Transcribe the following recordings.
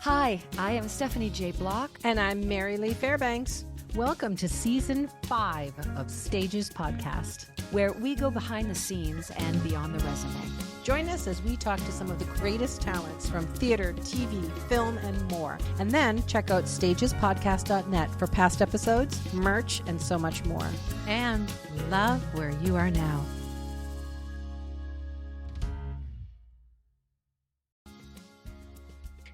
Hi, I am Stephanie J. Block. And I'm Mary Lee Fairbanks. Welcome to Season 5 of Stages Podcast, where we go behind the scenes and beyond the resume. Join us as we talk to some of the greatest talents from theater, TV, film, and more. And then check out stagespodcast.net for past episodes, merch, and so much more. And love where you are now.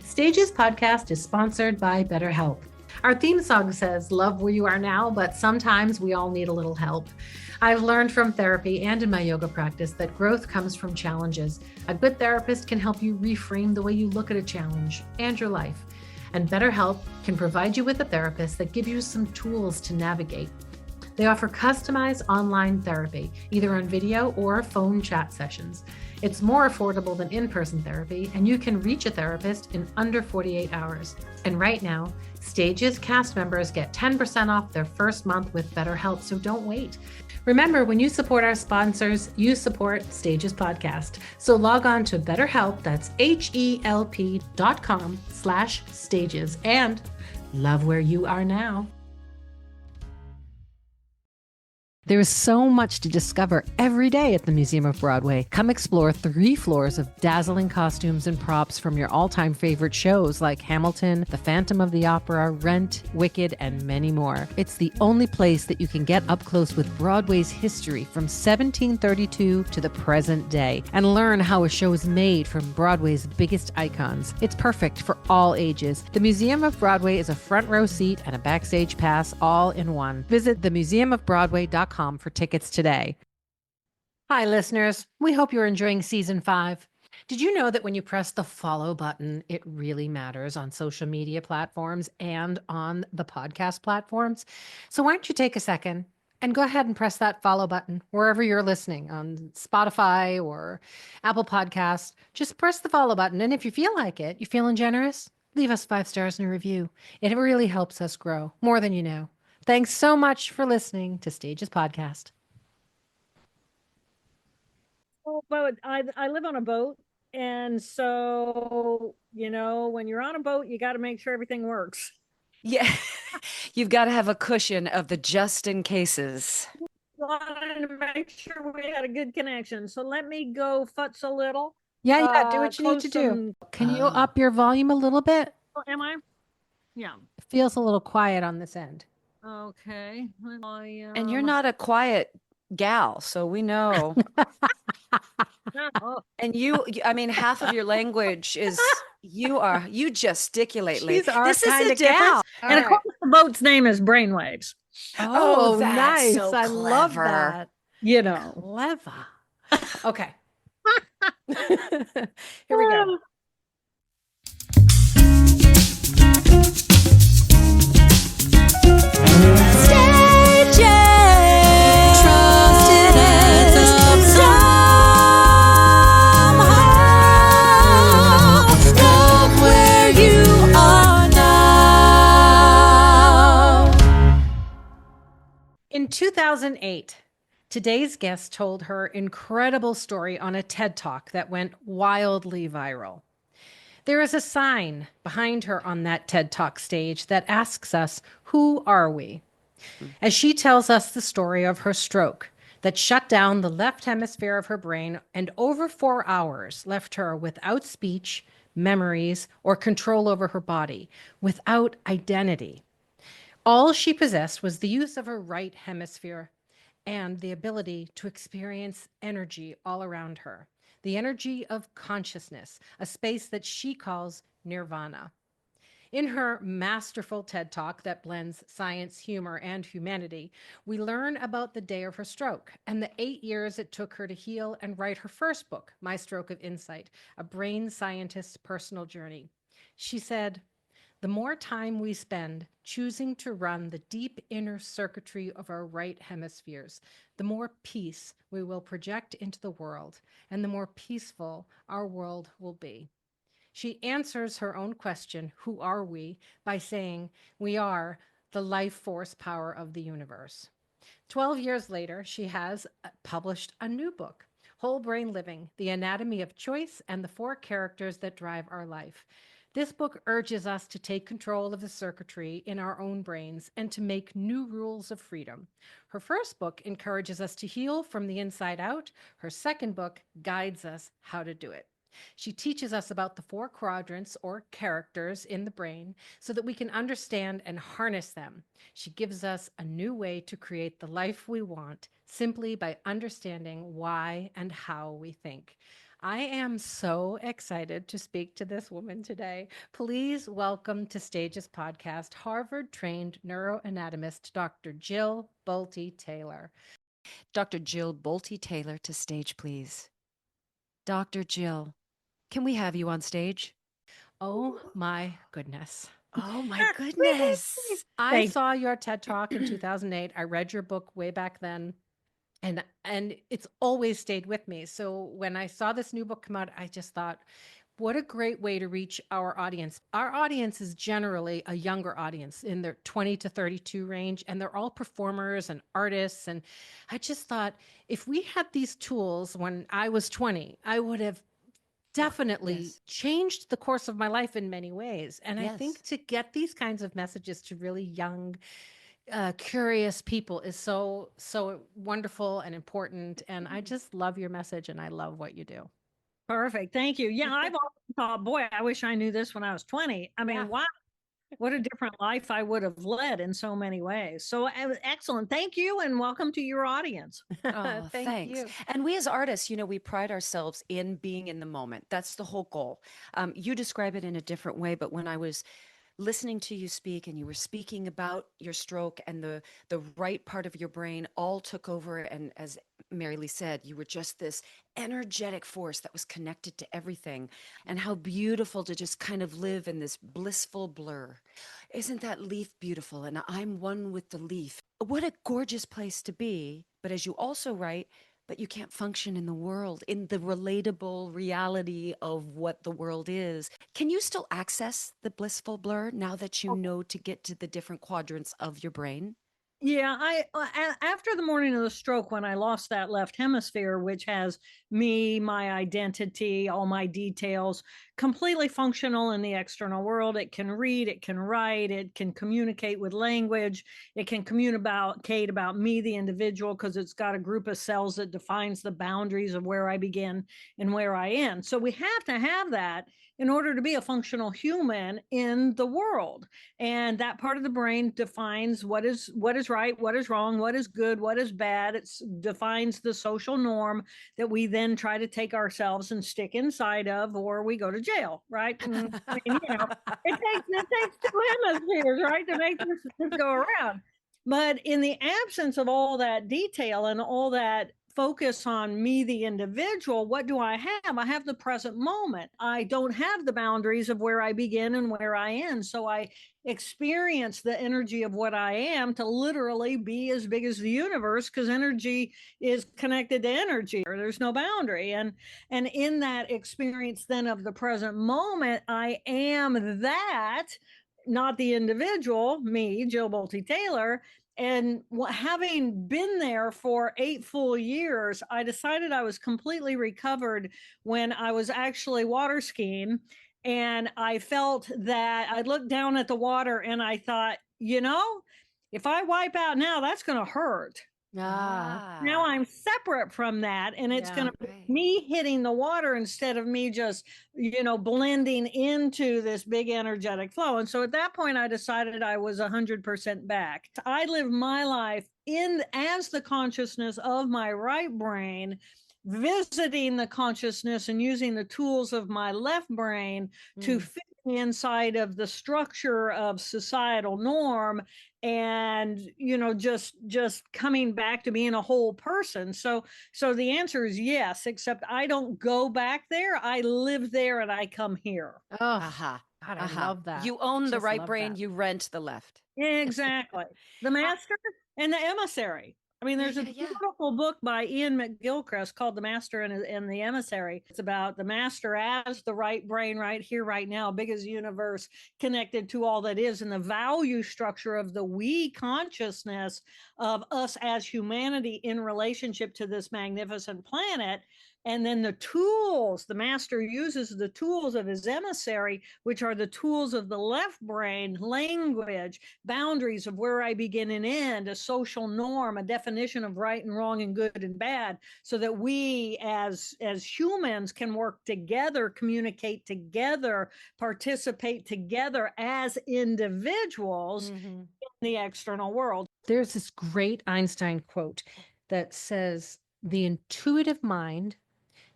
Stages Podcast is sponsored by BetterHelp. Our theme song says, "Love where you are now," but sometimes we all need a little help. I've learned from therapy and in my yoga practice that growth comes from challenges. A good therapist can help you reframe the way you look at a challenge and your life. And BetterHelp can provide you with a therapist that gives you some tools to navigate. They offer customized online therapy, either on video or phone chat sessions. It's more affordable than in-person therapy, and you can reach a therapist in under 48 hours. And right now, Stages cast members get 10% off their first month with BetterHelp, so don't wait. Remember, when you support our sponsors, you support Stages Podcast. So log on to BetterHelp, that's HELP.com/stages, and love where you are now. There is so much to discover every day at the Museum of Broadway. Come explore 3 floors of dazzling costumes and props from your all-time favorite shows like Hamilton, The Phantom of the Opera, Rent, Wicked, and many more. It's the only place that you can get up close with Broadway's history from 1732 to the present day and learn how a show is made from Broadway's biggest icons. It's perfect for all ages. The Museum of Broadway is a front row seat and a backstage pass all in one. Visit themuseumofbroadway.com for tickets today. Hi, listeners. We hope you're enjoying Season 5. Did you know that when you press the follow button, it really matters on social media platforms and on the podcast platforms? So why don't you take a second and go ahead and press that follow button wherever you're listening, on Spotify or Apple Podcasts. Just press the follow button. And if you feel like it, you're feeling generous, leave us 5 stars and a review. It really helps us grow more than you know. Thanks so much for listening to Stages Podcast. But I live on a boat, and so, when you're on a boat, you got to make sure everything works. Yeah, you've got to have a cushion of the just in cases. Wanted to make sure we had a good connection. So let me go futz a little. Yeah, do what you need to do. Can you up your volume a little bit? Am I? Yeah. It feels a little quiet on this end. Okay. And you're not a quiet gal, so we know. And half of your language is you gesticulate. She's our this kind is a of gal. And of course, the boat's name is Brainwaves. Oh, that's nice. so I love that. Clever. Okay. Here we go. In 2008, today's guest told her incredible story on a TED Talk that went wildly viral. There is a sign behind her on that TED Talk stage that asks us, who are we? As she tells us the story of her stroke that shut down the left hemisphere of her brain and over 4 hours left her without speech, memories, or control over her body, without identity. All she possessed was the use of her right hemisphere and the ability to experience energy all around her, the energy of consciousness, a space that she calls nirvana. In her masterful TED Talk that blends science, humor, and humanity, we learn about the day of her stroke and the 8 years it took her to heal and write her first book, My Stroke of Insight, a brain scientist's personal journey. She said, "The more time we spend choosing to run the deep inner circuitry of our right hemispheres, the more peace we will project into the world, and the more peaceful our world will be." She answers her own question, who are we, by saying, we are the life force power of the universe. 12 years later, she has published a new book, Whole Brain Living, The Anatomy of Choice and the 4 Characters That Drive Our Life. This book urges us to take control of the circuitry in our own brains and to make new rules of freedom. Her first book encourages us to heal from the inside out. Her second book guides us how to do it. She teaches us about the 4 quadrants or characters in the brain so that we can understand and harness them. She gives us a new way to create the life we want simply by understanding why and how we think. I am so excited to speak to this woman today. Please welcome to Stages Podcast Harvard-trained neuroanatomist Dr. Jill Bolte Taylor. Dr. Jill Bolte Taylor to stage, please. Dr. Jill, can we have you on stage? Oh my goodness. Oh my goodness. I saw your TED Talk in 2008. I read your book way back then. And it's always stayed with me. So when I saw this new book come out, I just thought, what a great way to reach our audience. Our audience is generally a younger audience in their 20 to 32 range, and they're all performers and artists. And I just thought, if we had these tools when I was 20, I would have definitely Yes. changed the course of my life in many ways. And I think Yes. to get these kinds of messages to really young, curious people is so wonderful and important. And I just love your message, and I love what you do. Perfect. Thank you. Yeah, I've often thought, boy, I wish I knew this when I was 20. I mean, Yeah. wow, what a different life I would have led in so many ways. So excellent. Thank you, and welcome to your audience. Oh, Thank thanks. you. And we as artists, we pride ourselves in being in the moment. That's the whole goal. You describe it in a different way, but when I was listening to you speak and you were speaking about your stroke and the right part of your brain all took over, and as Mary Lee said, you were just this energetic force that was connected to everything, and how beautiful to just kind of live in this blissful blur. Isn't that leaf beautiful? And I'm one with the leaf. What a gorgeous place to be. But as you also write, but you can't function in the world, in the relatable reality of what the world is. Can you still access the blissful blur now that you know to get to the different quadrants of your brain? Yeah, after the morning of the stroke, when I lost that left hemisphere, which has me, my identity, all my details, completely functional in the external world. It can read, it can write, it can communicate with language, it can communicate about me, the individual, because it's got a group of cells that defines the boundaries of where I begin and where I end. So we have to have that in order to be a functional human in the world. And that part of the brain defines what is right, what is wrong, what is good, what is bad. It defines the social norm that we then try to take ourselves and stick inside of, or we go to jail, right? I mean, it takes 2 hemispheres, right, to make this go around. But in the absence of all that detail and all that focus on me, the individual, what do I have? I have the present moment. I don't have the boundaries of where I begin and where I end. So I experience the energy of what I am to literally be as big as the universe, because energy is connected to energy, or there's no boundary. And in that experience then of the present moment, I am that, not the individual, me, Jill Bolte Taylor. And having been there for 8 full years, I decided I was completely recovered when I was actually water skiing. And I felt that I looked down at the water and I thought, if I wipe out now, that's going to hurt. Now I'm separate from that, and it's going to be Right. me hitting the water instead of me just, blending into this big energetic flow. And so at that point, I decided I was 100% back. I live my life as the consciousness of my right brain, visiting the consciousness and using the tools of my left brain to fit inside of the structure of societal norm, and just coming back to being a whole person. So the answer is yes, except I don't go back there, I live there, and I come here. Oh, Aha. God, I love that. You own the Just right love brain, that. you rent the left. Exactly. The master and the emissary. I mean, there's a beautiful book by Ian McGilchrist called The Master and the Emissary. It's about the master as the right brain, right here, right now, big as the universe, connected to all that is, and the value structure of the we consciousness of us as humanity in relationship to this magnificent planet, And then the tools, the master uses the tools of his emissary, which are the tools of the left brain: language, boundaries of where I begin and end, a social norm, a definition of right and wrong and good and bad, so that we as humans can work together, communicate together, participate together as individuals in the external world. There's this great Einstein quote that says, "The intuitive mind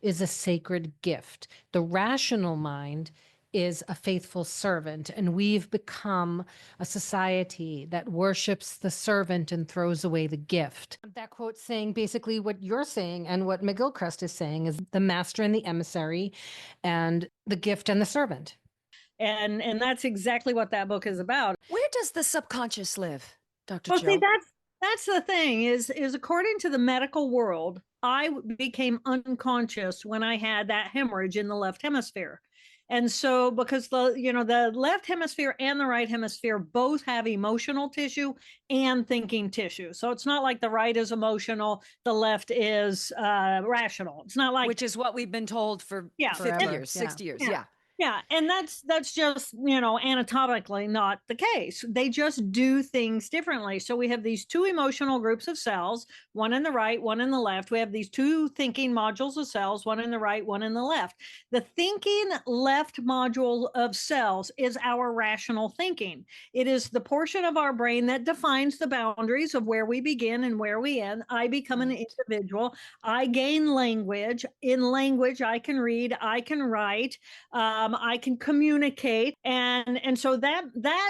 is a sacred gift. The rational mind is a faithful servant." And we've become a society that worships the servant and throws away the gift. That quote saying basically what you're saying and what McGilchrist is saying is the master and the emissary and the gift and the servant. And that's exactly what that book is about. Where does the subconscious live, Dr. Well, see, Joe? that's the thing is according to the medical world, I became unconscious when I had that hemorrhage in the left hemisphere. And so because the left hemisphere and the right hemisphere both have emotional tissue and thinking tissue. So it's not like the right is emotional, the left is rational. It's not like, Which is what we've been told for Yeah. 50 Forever. years, Yeah. 60 years. Yeah. Yeah. Yeah, and that's just, anatomically not the case. They just do things differently. So we have these two emotional groups of cells, one in the right, one in the left. We have these two thinking modules of cells, one in the right, one in the left. The thinking left module of cells is our rational thinking. It is the portion of our brain that defines the boundaries of where we begin and where we end. I become an individual. I gain language. In language, I can read, I can write, I can communicate, and so that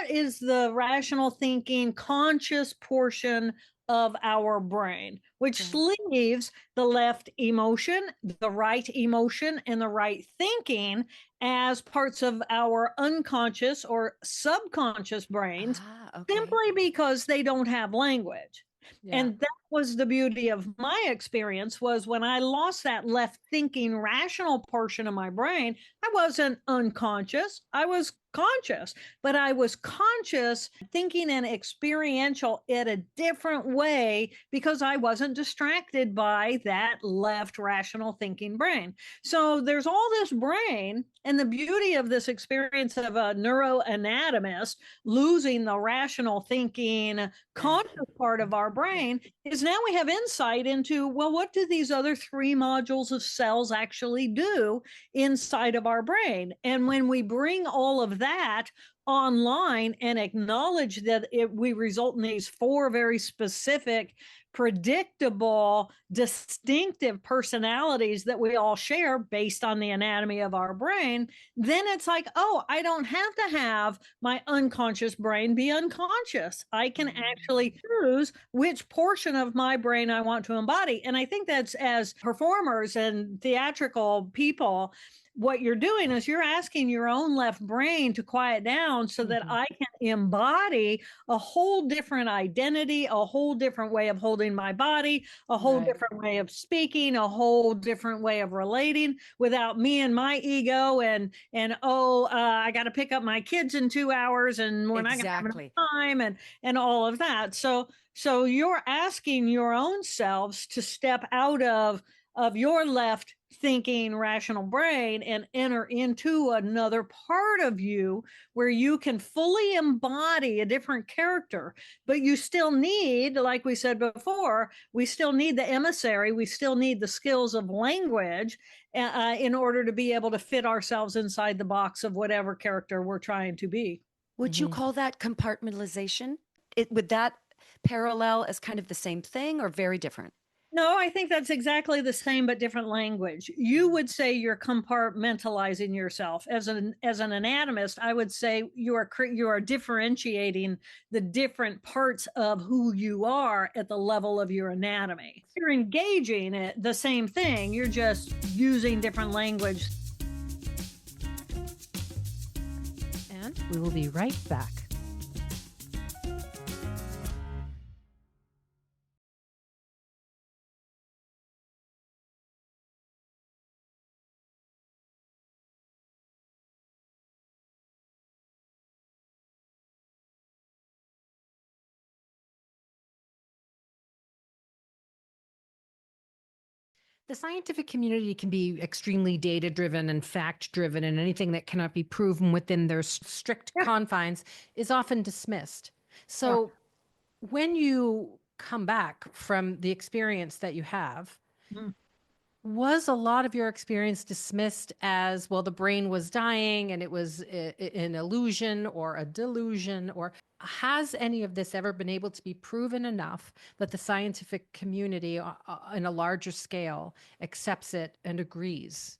is the rational thinking, conscious portion of our brain, which leaves the left emotion, the right emotion, and the right thinking as parts of our unconscious or subconscious brains, Okay. simply because they don't have language. Yeah. And that was the beauty of my experience, was when I lost that left thinking rational portion of my brain, I wasn't unconscious, I was conscious, but I was conscious, thinking and experiential in a different way because I wasn't distracted by that left rational thinking brain. So there's all this brain, and the beauty of this experience of a neuroanatomist losing the rational thinking conscious part of our brain is now we have insight into, well, what do these other three modules of cells actually do inside of our brain? And when we bring all of that online and acknowledge that we result in these four very specific, predictable, distinctive personalities that we all share based on the anatomy of our brain, then it's like, oh, I don't have to have my unconscious brain be unconscious. I can actually choose which portion of my brain I want to embody. And I think that's, as performers and theatrical people, what you're doing is you're asking your own left brain to quiet down so that I can embody a whole different identity, a whole different way of holding my body, a whole different way of speaking, a whole different way of relating, without me and my ego and I got to pick up my kids in 2 hours and when I got Exactly. time and all of that. So you're asking your own selves to step out of your left thinking rational brain and enter into another part of you where you can fully embody a different character. But you still need, like we said before, we still need the emissary, we still need the skills of language in order to be able to fit ourselves inside the box of whatever character we're trying to be. Would you call that compartmentalization? Would that parallel as kind of the same thing or very different? No, I think that's exactly the same but different language. You would say you're compartmentalizing yourself. As an anatomist, I would say you are differentiating the different parts of who you are at the level of your anatomy. You're engaging it the same thing. You're just using different language. And we will be right back. The scientific community can be extremely data driven and fact driven, and anything that cannot be proven within their strict Yeah. confines is often dismissed. Yeah. So, when you come back from the experience that you have, Mm. was a lot of your experience dismissed as, well, the brain was dying and it was an illusion or a delusion? Or has any of this ever been able to be proven enough that the scientific community in a larger scale accepts it and agrees?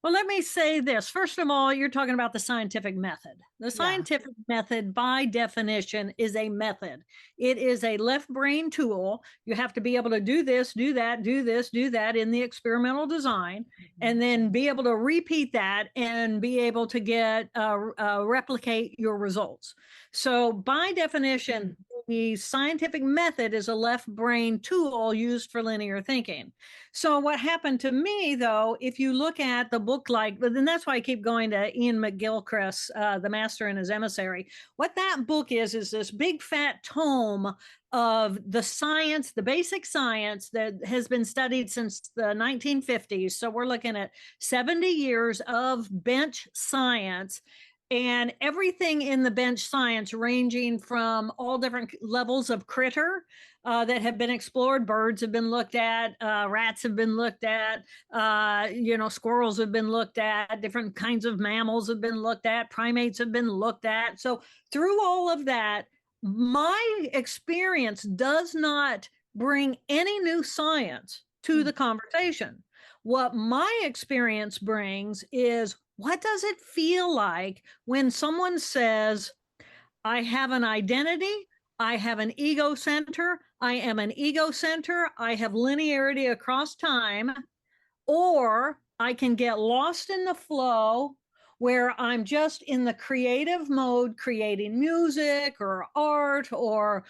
Well, let me say this. First of all, you're talking about the scientific method. The Yeah. scientific method, by definition, is a method. It is a left brain tool. You have to be able to do this, do that, do this, do that in the experimental design, and then be able to repeat that and be able to get replicate your results. So, by definition, the scientific method is a left brain tool used for linear thinking. So what happened to me, though, if you look at the book, like, but then that's why I keep going to Ian McGilchrist, The Master and His Emissary. What that book is this big fat tome of the science, the basic science that has been studied since the 1950s. So we're looking at 70 years of bench science, and everything in the bench science, ranging from all different levels of critter that have been explored. Birds have been looked at, rats have been looked at, squirrels have been looked at, different kinds of mammals have been looked at, primates have been looked at. So through all of that, my experience does not bring any new science to the conversation. What my experience brings is, what does it feel like when someone says, I have an identity, I have an ego center, I am an ego center, I have linearity across time, or I can get lost in the flow where I'm just in the creative mode, creating music or art or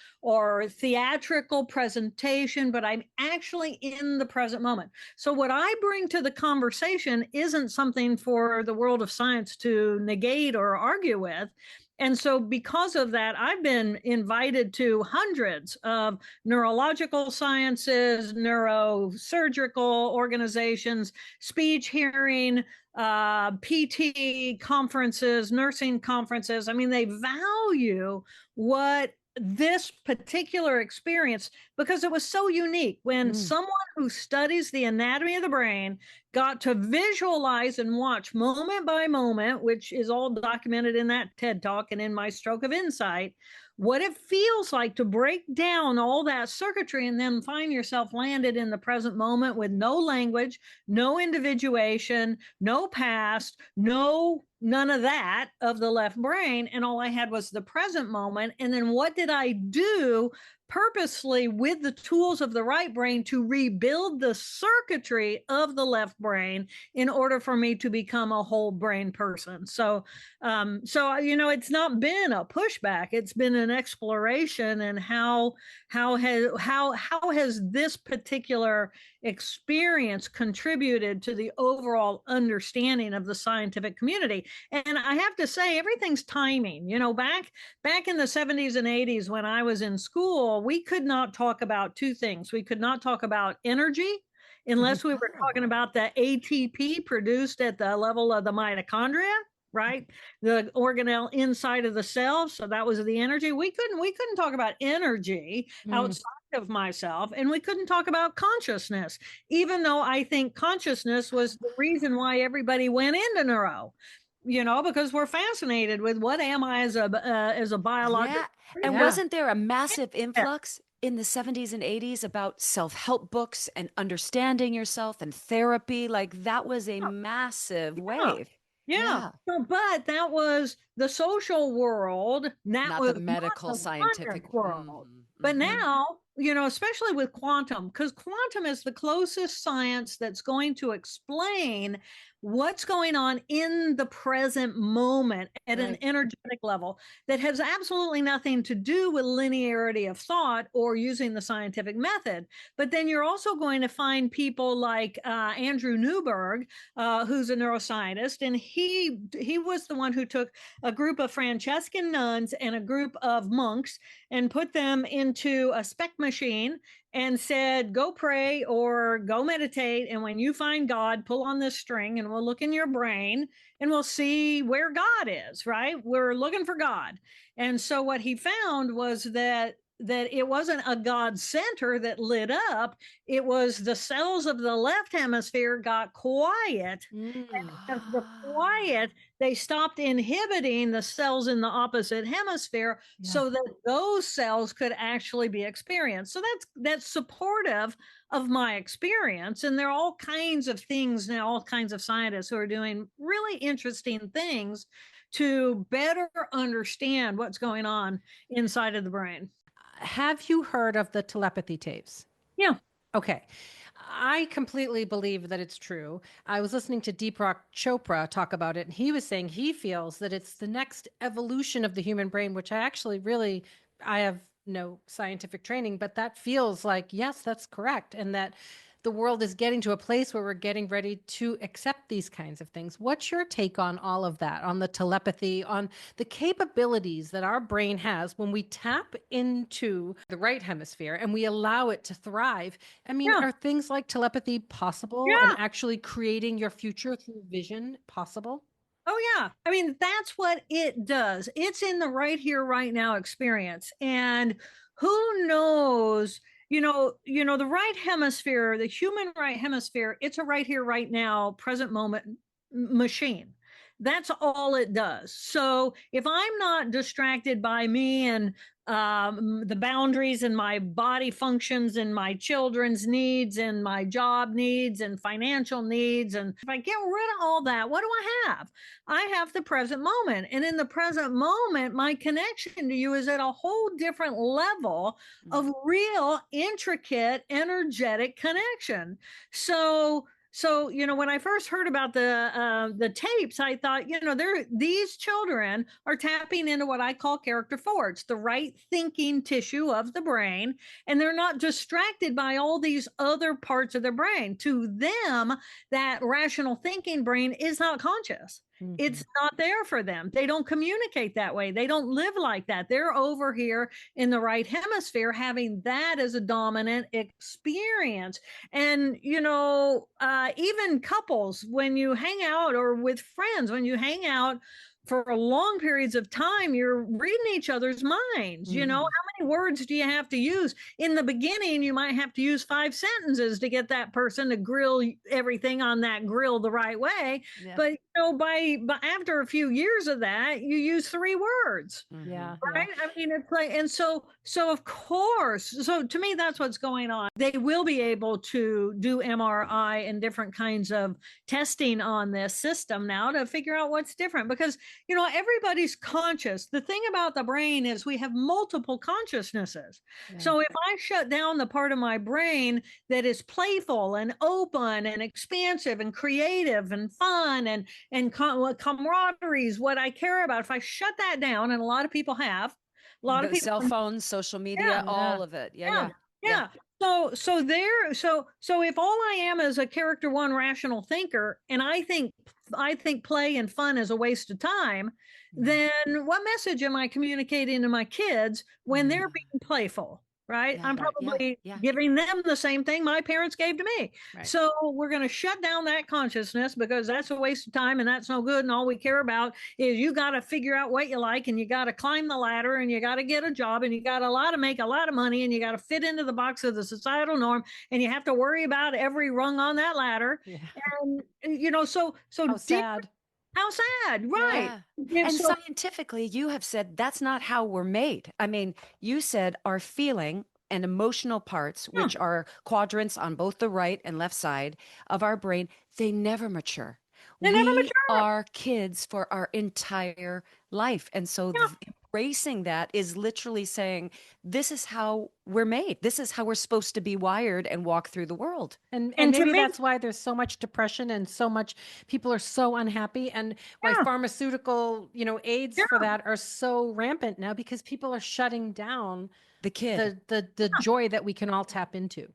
theatrical presentation, but I'm actually in the present moment. So what I bring to the conversation isn't something for the world of science to negate or argue with. And so because of that, I've been invited to hundreds of neurological sciences, neurosurgical organizations, speech, hearing, PT conferences, nursing conferences. I mean, they value what this particular experience, because it was so unique when someone who studies the anatomy of the brain got to visualize and watch moment by moment, which is all documented in that TED Talk and in my Stroke of Insight, what it feels like to break down all that circuitry and then find yourself landed in the present moment with no language, no individuation, no past, none of that of the left brain. And all I had was the present moment. And then what did I do purposely with the tools of the right brain to rebuild the circuitry of the left brain in order for me to become a whole brain person? So it's not been a pushback, it's been an exploration. And how has this particular experience contributed to the overall understanding of the scientific community? And I have to say, everything's timing. Back in the 70s and 80s, when I was in school, we could not talk about two things. We could not talk about energy unless we were talking about the ATP produced at the level of the mitochondria, right? The organelle inside of the cell. So that was the energy. We couldn't talk about energy outside of myself, and we couldn't talk about consciousness, even though I think consciousness was the reason why everybody went into neuro. Because we're fascinated with what am I as a biological. Yeah. And wasn't there a massive influx in the 70s and 80s about self-help books and understanding yourself and therapy? Like, that was a massive wave. Yeah. So, but that was the social world. That Not was the medical, not the scientific world. But now, especially with quantum, because quantum is the closest science that's going to explain what's going on in the present moment at an energetic level that has absolutely nothing to do with linearity of thought or using the scientific method. But then you're also going to find people like Andrew Newberg, who's a neuroscientist, and he was the one who took a group of Franciscan nuns and a group of monks and put them into a spec machine and said, go pray or go meditate. And when you find God, pull on this string and we'll look in your brain and we'll see where God is, right? We're looking for God. And so what he found was that it wasn't a God center that lit up. It was the cells of the left hemisphere got quiet. As the quiet, they stopped inhibiting the cells in the opposite hemisphere so that those cells could actually be experienced. So that's supportive of my experience. And there are all kinds of things now, all kinds of scientists who are doing really interesting things to better understand what's going on inside of the brain. Have you heard of the telepathy tapes? Yeah. Okay. I completely believe that it's true. I was listening to Deepak Chopra talk about it, and he was saying he feels that it's the next evolution of the human brain, which I actually really, I have no scientific training, but that feels like, yes, that's correct. And that the world is getting to a place where we're getting ready to accept these kinds of things. What's your take on all of that, on the telepathy, on the capabilities that our brain has when we tap into the right hemisphere and we allow it to thrive? I mean, Yeah. are things like telepathy possible, and Yeah. actually creating your future through vision possible? Oh yeah. I mean, that's what it does. It's in the right here, right now experience. And who knows, the right hemisphere, the human right hemisphere, it's a right here, right now, present moment machine. That's all it does. So if I'm not distracted by me and the boundaries and my body functions and my children's needs and my job needs and financial needs, and if I get rid of all that, what do I have? I have the present moment. And in the present moment, my connection to you is at a whole different level of real, intricate, energetic connection. So when I first heard about the tapes, I thought, these children are tapping into what I call character four. It's the right thinking tissue of the brain, and they're not distracted by all these other parts of their brain. To them, that rational thinking brain is not conscious. It's not there for them. They don't communicate that way. They don't live like that. They're over here in the right hemisphere having that as a dominant experience. And, even couples, when you hang out, or with friends, when you hang out for long periods of time, you're reading each other's minds. How many words do you have to use? In the beginning, you might have to use 5 sentences to get that person to grill everything on that grill the right way. Yeah. But but after a few years of that, you use 3 words. Yeah. Right. I mean, it's like, and so of course, so to me, that's what's going on. They will be able to do MRI and different kinds of testing on this system now to figure out what's different, because everybody's conscious. The thing about the brain is we have multiple consciousnesses. Yeah. So if I shut down the part of my brain that is playful and open and expansive and creative and fun and camaraderie is what I care about, if I shut that down, and a lot of people have, a lot of The people, cell phones, social media, all of it. Yeah. So if all I am is a character one rational thinker, and I think play and fun is a waste of time, then what message am I communicating to my kids when they're being playful? Right? I'm probably giving them the same thing my parents gave to me. Right. So we're going to shut down that consciousness, because that's a waste of time and that's no good. And all we care about is you got to figure out what you like, and you got to climb the ladder, and you got to get a job, and you got to make a lot of money, and you got to fit into the box of the societal norm, and you have to worry about every rung on that ladder. Yeah. And so How sad. How sad, right? Yeah. And scientifically, you have said that's not how we're made. I mean, you said our feeling and emotional parts, which are quadrants on both the right and left side of our brain, they never mature. We are kids for our entire life. And so embracing that is literally saying, this is how we're made. This is how we're supposed to be wired and walk through the world. And maybe that's why there's so much depression and so much people are so unhappy, and why pharmaceutical, aids for that are so rampant now, because people are shutting down the kid, the joy that we can all tap into.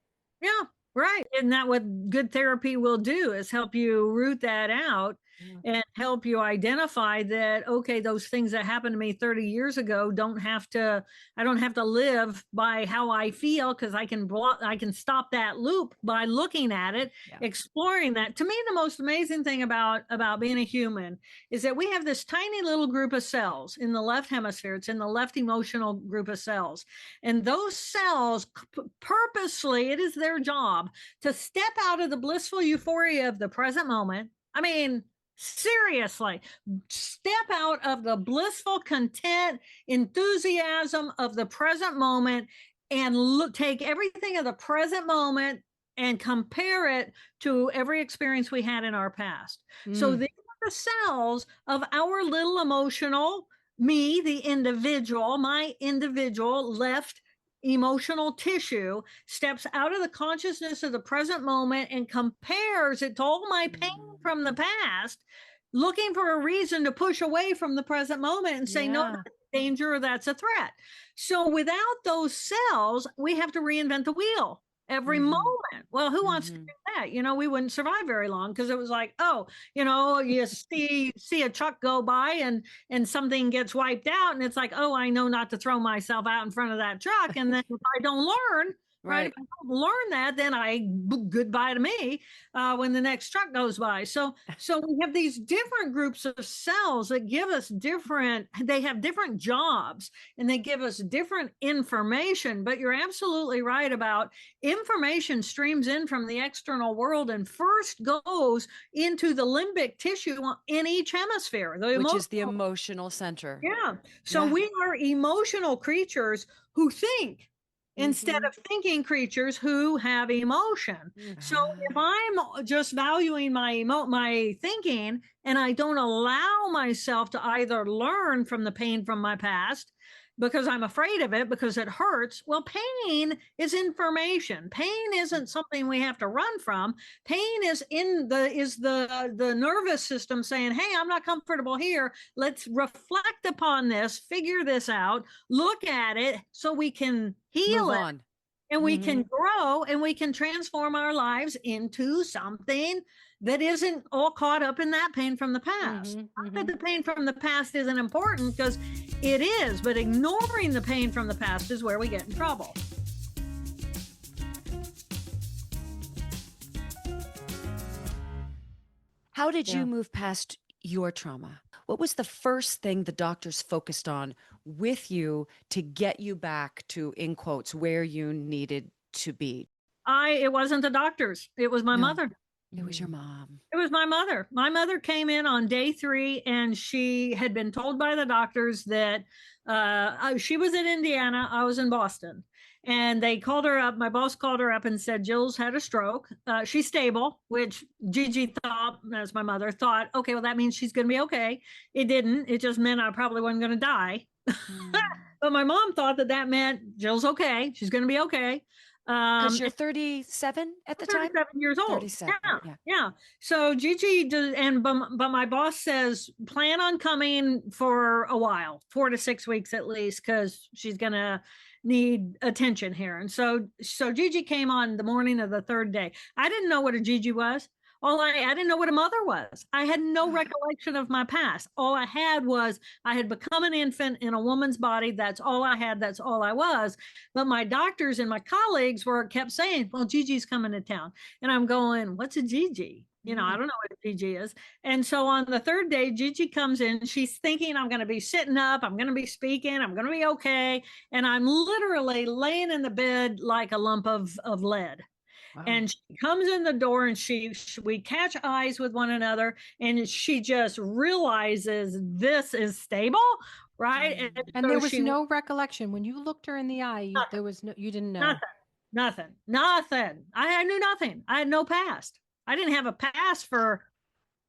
Yeah, right. And that what good therapy will do is help you root that out and help you identify that, okay, those things that happened to me 30 years ago I don't have to live by how I feel, because I can stop that loop by looking at it, exploring that. To me, the most amazing thing about being a human is that we have this tiny little group of cells in the left hemisphere. It's in the left emotional group of cells. And those cells purposely, it is their job to step out of the blissful euphoria of the present moment. I mean, seriously, step out of the blissful content, enthusiasm of the present moment, and take everything of the present moment and compare it to every experience we had in our past. So these are the cells of our little emotional me, the individual, my individual left emotional tissue, steps out of the consciousness of the present moment and compares it to all my pain from the past, looking for a reason to push away from the present moment and say, no, that's a danger, or that's a threat. So without those cells, we have to reinvent the wheel every moment. Well, who wants to do that? We wouldn't survive very long, because it was like, oh, you see a truck go by and something gets wiped out, and it's like, oh, I know not to throw myself out in front of that truck. And then if I don't learn, right? If I don't learn that, then goodbye to me when the next truck goes by. So we have these different groups of cells that give us they have different jobs, and they give us different information. But you're absolutely right about information streams in from the external world and first goes into the limbic tissue in each hemisphere, which is the emotional center. Yeah. So we are emotional creatures who think, instead of thinking creatures who have emotion. So if I'm just valuing my thinking, and I don't allow myself to either learn from the pain from my past, because I'm afraid of it, because it hurts. Well, pain is information. Pain isn't something we have to run from. Pain is the nervous system saying, hey, I'm not comfortable here. Let's reflect upon this, figure this out, look at it so we can heal Move it. on. And we can grow, and we can transform our lives into something that isn't all caught up in that pain from the past. Not that the pain from the past isn't important, because it is, but ignoring the pain from the past is where we get in trouble. How did you move past your trauma? What was the first thing the doctors focused on with you to get you back to, in quotes, where you needed to be? It wasn't the doctors. It was my mother. It was your mom. It was my mother. My mother came in on day 3, and she had been told by the doctors that she was in Indiana, I was in Boston. And they called her up. My boss called her up and said, Jill's had a stroke. She's stable, which Gigi thought, as my mother thought, okay, well, that means she's going to be okay. It didn't. It just meant I probably wasn't going to die. But my mom thought that meant Jill's okay. She's going to be okay. Because you're 37 at the time? 37 years old. 37, yeah. So Gigi did, but my boss says, plan on coming for a while, 4 to 6 weeks at least, because she's going to need attention here. And so Gigi came on the morning of the 3rd day. I didn't know what a Gigi was. I didn't know what a mother was. I had no recollection of my past. All I had was I had become an infant in a woman's body. That's all I had. That's all I was. But my doctors and my colleagues kept saying, well, Gigi's coming to town. And I'm going, what's a Gigi? I don't know what a Gigi is. And so on the 3rd day, Gigi comes in. She's thinking I'm going to be sitting up. I'm going to be speaking. I'm going to be okay. And I'm literally laying in the bed like a lump of lead. Wow. And she comes in the door, and we catch eyes with one another, and she just realizes this is stable, right? And so there was no recollection when you looked her in the eye. You didn't know nothing. I knew nothing. I had no past. I didn't have a past for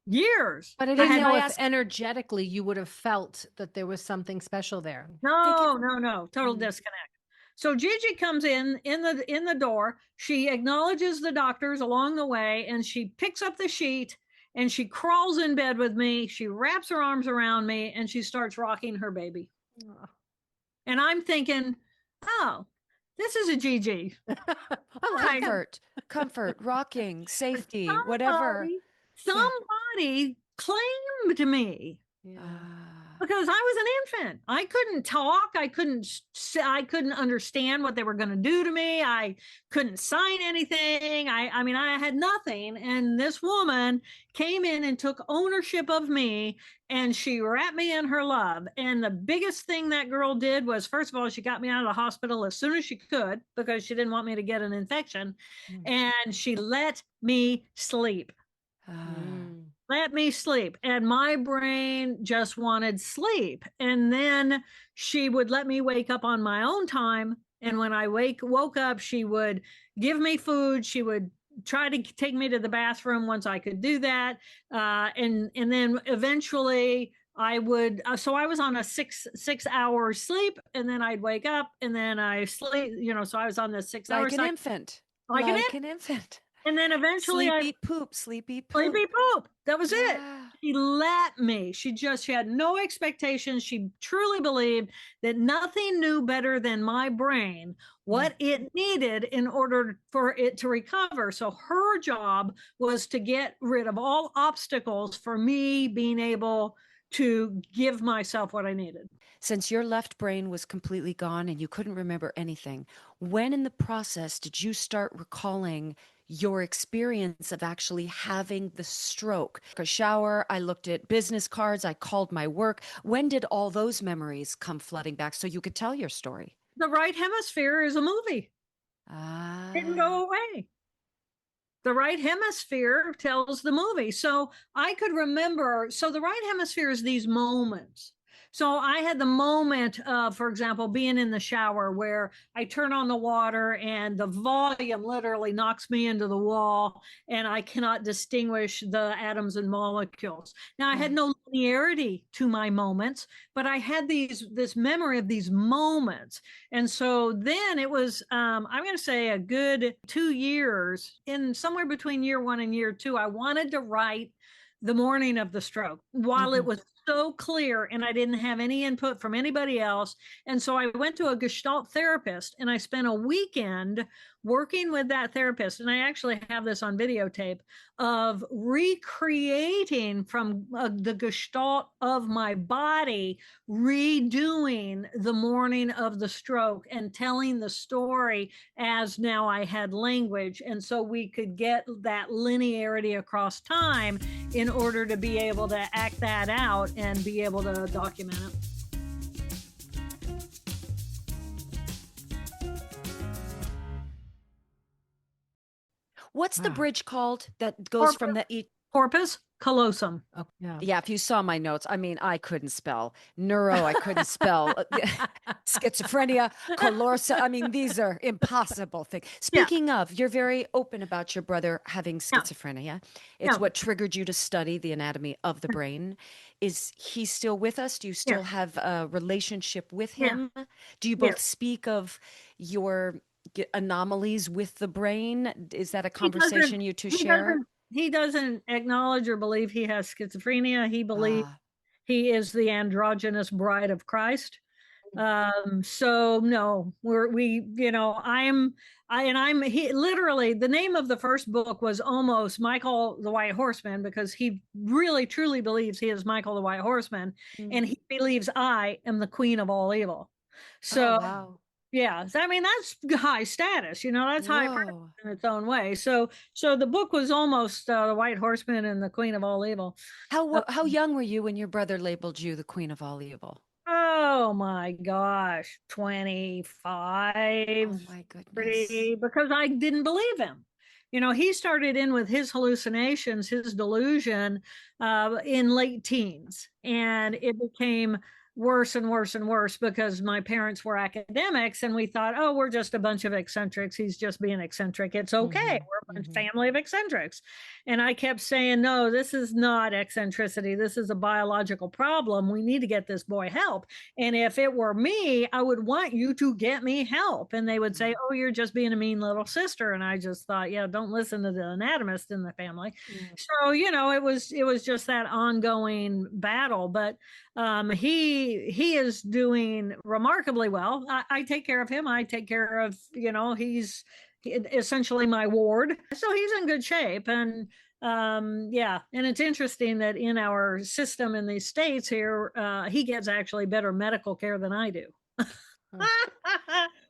years. But I didn't know if energetically you would have felt that there was something special there. No, total disconnect. So Gigi comes in the door. She acknowledges the doctors along the way, and she picks up the sheet, and she crawls in bed with me. She wraps her arms around me, and she starts rocking her baby. Oh. And I'm thinking, oh, this is a Gigi. Comfort, rocking, safety, whatever. Somebody claimed me. Yeah. Because I was an infant. I couldn't talk. I couldn't understand what they were going to do to me. I couldn't sign anything. I mean, I had nothing. And this woman came in and took ownership of me, and she wrapped me in her love. And the biggest thing that girl did was, first of all, she got me out of the hospital as soon as she could because she didn't want me to get an infection. And she let me sleep. Let me sleep. And my brain just wanted sleep. And then she would let me wake up on my own time. And when I woke up, she would give me food. She would try to take me to the bathroom once I could do that. And then eventually I would, so I was on a 6 hour sleep, and then I'd wake up, and then I sleep, so I was on the 6 hours. Like an infant. Like an infant. And then eventually sleep, eat, poop, sleep, eat, poop. Sleep, eat, poop. That was it. Yeah. She let me. She had no expectations. She truly believed that nothing knew better than my brain what it needed in order for it to recover. So her job was to get rid of all obstacles for me being able to give myself what I needed. Since your left brain was completely gone and you couldn't remember anything, when in the process did you start recalling your experience of actually having the stroke? A shower, I looked at business cards, I called my work. When did all those memories come flooding back so you could tell your story? The right hemisphere is a movie. Didn't go away. The right hemisphere tells the movie. So I could remember, so the right hemisphere is these moments. So I had the moment of, for example, being in the shower where I turn on the water and the volume literally knocks me into the wall and I cannot distinguish the atoms and molecules. Now I had no linearity to my moments, but I had this memory of these moments. And so then it was, I'm going to say a good 2 years, in somewhere between year 1 and year 2, I wanted to write the morning of the stroke while it was so clear and I didn't have any input from anybody else. And so I went to a Gestalt therapist and I spent a weekend working with that therapist. And I actually have this on videotape of recreating from the Gestalt of my body, redoing the morning of the stroke and telling the story as now I had language. And so we could get that linearity across time in order to be able to act that out and be able to document it. What's the bridge called that goes from the corpus callosum? Oh, yeah. Yeah, if you saw my notes, I mean, I couldn't spell I couldn't spell schizophrenia, calorsa. I mean, these are impossible things. Speaking of, you're very open about your brother having schizophrenia. It's what triggered you to study the anatomy of the brain. Is he still with us? Do you still have a relationship with him? Do you both speak of your anomalies with the brain? Is that a conversation you two share? He doesn't acknowledge or believe he has schizophrenia. He believes he is the androgynous bride of Christ. So no, he literally, the name of the first book was almost Michael the White Horseman, because he really truly believes he is Michael the White Horseman, and he believes I am the queen of all evil. So yeah, I mean, that's high status, that's high in its own way. So the book was almost the White Horseman and the Queen of all evil. How young were you when your brother labeled you the Queen of all evil? Oh my gosh, 25. Oh my goodness. Because I didn't believe him. He started in with his hallucinations, his delusion in late teens, and it became worse and worse and worse because my parents were academics and we thought, oh, we're just a bunch of eccentrics. He's just being eccentric. It's okay. We're a family of eccentrics. And I kept saying, no, this is not eccentricity. This is a biological problem. We need to get this boy help. And if it were me, I would want you to get me help. And they would say, oh, you're just being a mean little sister. And I just thought, yeah, don't listen to the anatomist in the family. So, it was just that ongoing battle. But he is doing remarkably well. I take care of him. I take care of, he's essentially my ward. So he's in good shape. And Yeah, and it's interesting that in our system in these states here, he gets actually better medical care than I do. Huh.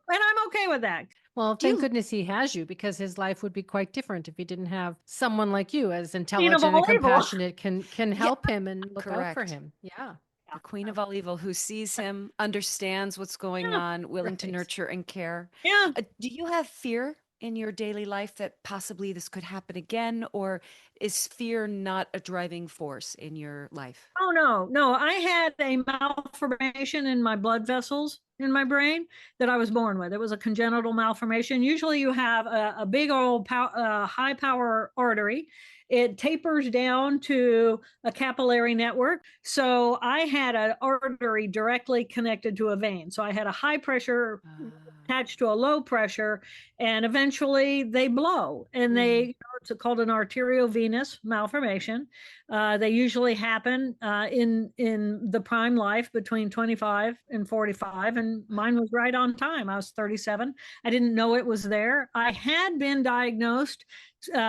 And I'm okay with that. Well, Do thank you goodness he has you, because his life would be quite different if he didn't have someone like you, as Queen of intelligent and all evil. compassionate, can Yeah, help him and look out for correct. him. Yeah. The queen of all evil who sees him, understands what's going Yeah, on, willing to Right. nurture and care. yeah. Do you have fear in your daily life that possibly this could happen again, or is fear not a driving force in your life? Oh no, no. I had a malformation in my blood vessels in my brain that I was born with. It was a congenital malformation. Usually, you have a big old high power artery. It tapers down to a capillary network. So I had an artery directly connected to a vein. So I had a high pressure Ah, attached to a low pressure, and eventually they blow, and Mm. it's called an arteriovenous malformation. They usually happen in the prime life between 25 and 45, and mine was right on time. I was 37. I didn't know it was there. I had been diagnosed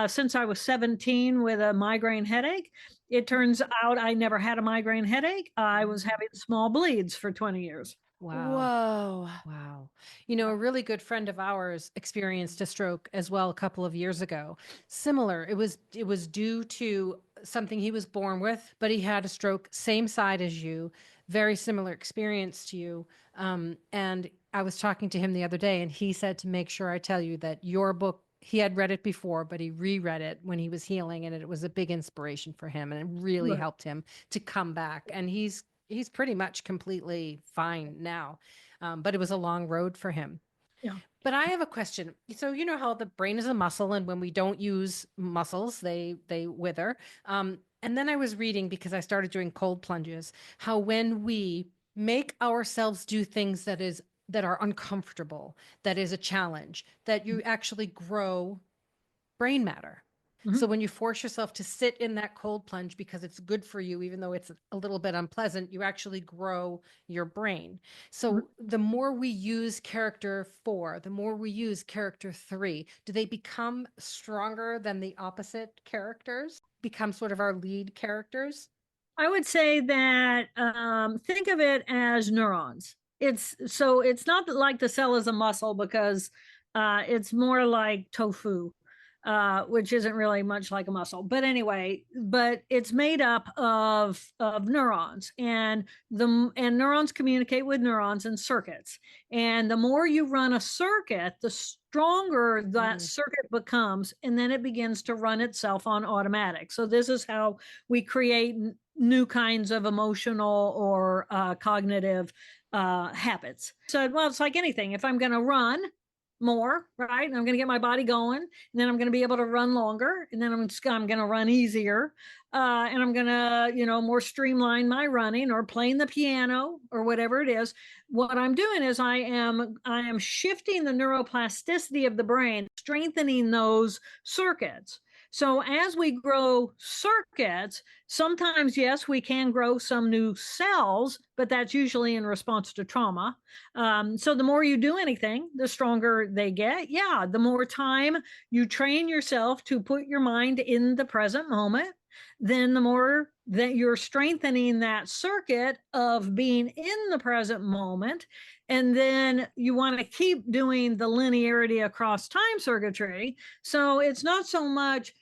since I was 17 with a migraine headache. It turns out I never had a migraine headache. I was Mm. having small bleeds for 20 years. Wow. whoa. Wow. A really good friend of ours experienced a stroke as well a couple of years ago. Similar. It was due to something he was born with, but he had a stroke same side as you, very similar experience to you. And I was talking to him the other day, and he said to make sure I tell you that your book, he had read it before, but he reread it when he was healing, and it was a big inspiration for him, and it really Right. helped him to come back. And he's pretty much completely fine now. But it was a long road for him. Yeah. But I have a question. So you know how the brain is a muscle, and when we don't use muscles, they wither. And then I was reading, because I started doing cold plunges, how when we make ourselves do things that are uncomfortable, that is a challenge, that you actually grow brain matter. Mhm. So when you force yourself to sit in that cold plunge because it's good for you, even though it's a little bit unpleasant, you actually grow your brain. So the more we use character 4, the more we use character 3, do they become stronger than the opposite characters? Become sort of our lead characters? I would say that think of it as neurons. It's not like the cell is a muscle, because it's more like tofu, which isn't really much like a muscle. But anyway, but it's made up of neurons, and neurons communicate with neurons in circuits. And the more you run a circuit, the stronger that Mm, circuit becomes, and then it begins to run itself on automatic. So this is how we create new kinds of emotional or cognitive habits. So, well, it's like anything. If I'm going to run more, right, and I'm going to get my body going, and then I'm going to be able to run longer, and then I'm going to run easier, and I'm going to, more streamline my running, or playing the piano, or whatever it is. What I'm doing is I am shifting the neuroplasticity of the brain, strengthening those circuits. So as we grow circuits, sometimes, yes, we can grow some new cells, but that's usually in response to trauma. So the more you do anything, the stronger they get. Yeah, the more time you train yourself to put your mind in the present moment, then the more that you're strengthening that circuit of being in the present moment. And then you want to keep doing the linearity across time circuitry. So it's not so much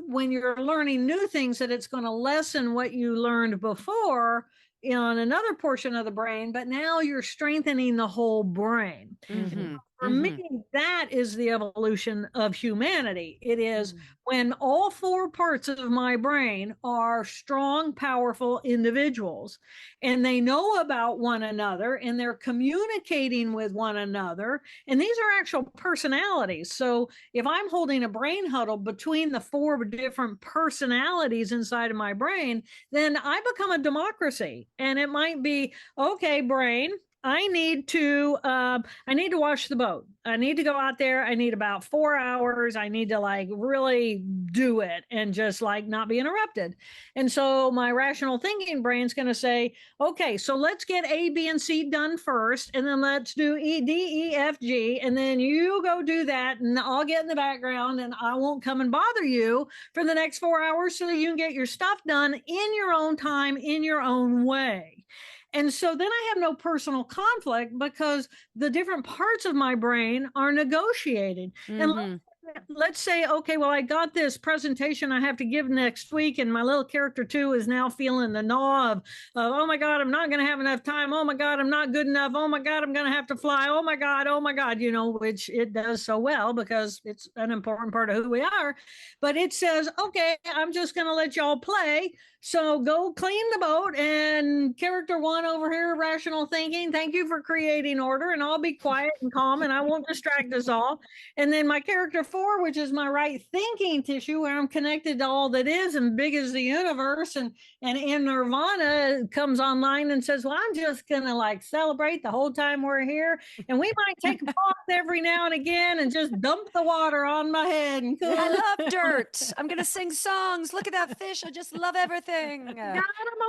when you're learning new things that it's going to lessen what you learned before on another portion of the brain, but now you're strengthening the whole brain. And Mm-hmm. for me, Mm-hmm. that is the evolution of humanity. It is mm, when all 4 parts of my brain are strong, powerful individuals, and they know about one another, and they're communicating with one another. And these are actual personalities. So if I'm holding a brain huddle between the 4 different personalities inside of my brain, then I become a democracy. And it might be, okay, brain, I need to wash the boat. I need to go out there. I need about 4 hours. I need to like really do it and just like not be interrupted. And so my rational thinking brain's going to say, okay, so let's get A, B, and C done first, and then let's do E, D, E, F, G, and then you go do that, and I'll get in the background, and I won't come and bother you for the next 4 hours, so that you can get your stuff done in your own time, in your own way. And so then I have no personal conflict because the different parts of my brain are negotiated. And let's say, okay, well, I got this presentation I have to give next week, and my little character 2 is now feeling the gnaw of oh my God, I'm not going to have enough time. Oh my God, I'm not good enough. Oh my God, I'm going to have to fly. Oh my God, you know, which it does so well because it's an important part of who we are. But it says, okay, I'm just going to let y'all play. So go clean the boat, and character 1 over here, rational thinking, thank you for creating order, and I'll be quiet and calm and I won't distract us all. And then my character 4, which is my right thinking tissue, where I'm connected to all that is and big as the universe, and in nirvana, comes online and says, well, I'm just gonna like celebrate the whole time we're here, and we might take a pause every now and again and just dump the water on my head and cool. I love dirt. I'm going to sing songs. Look at that fish. I just love everything. God, I'm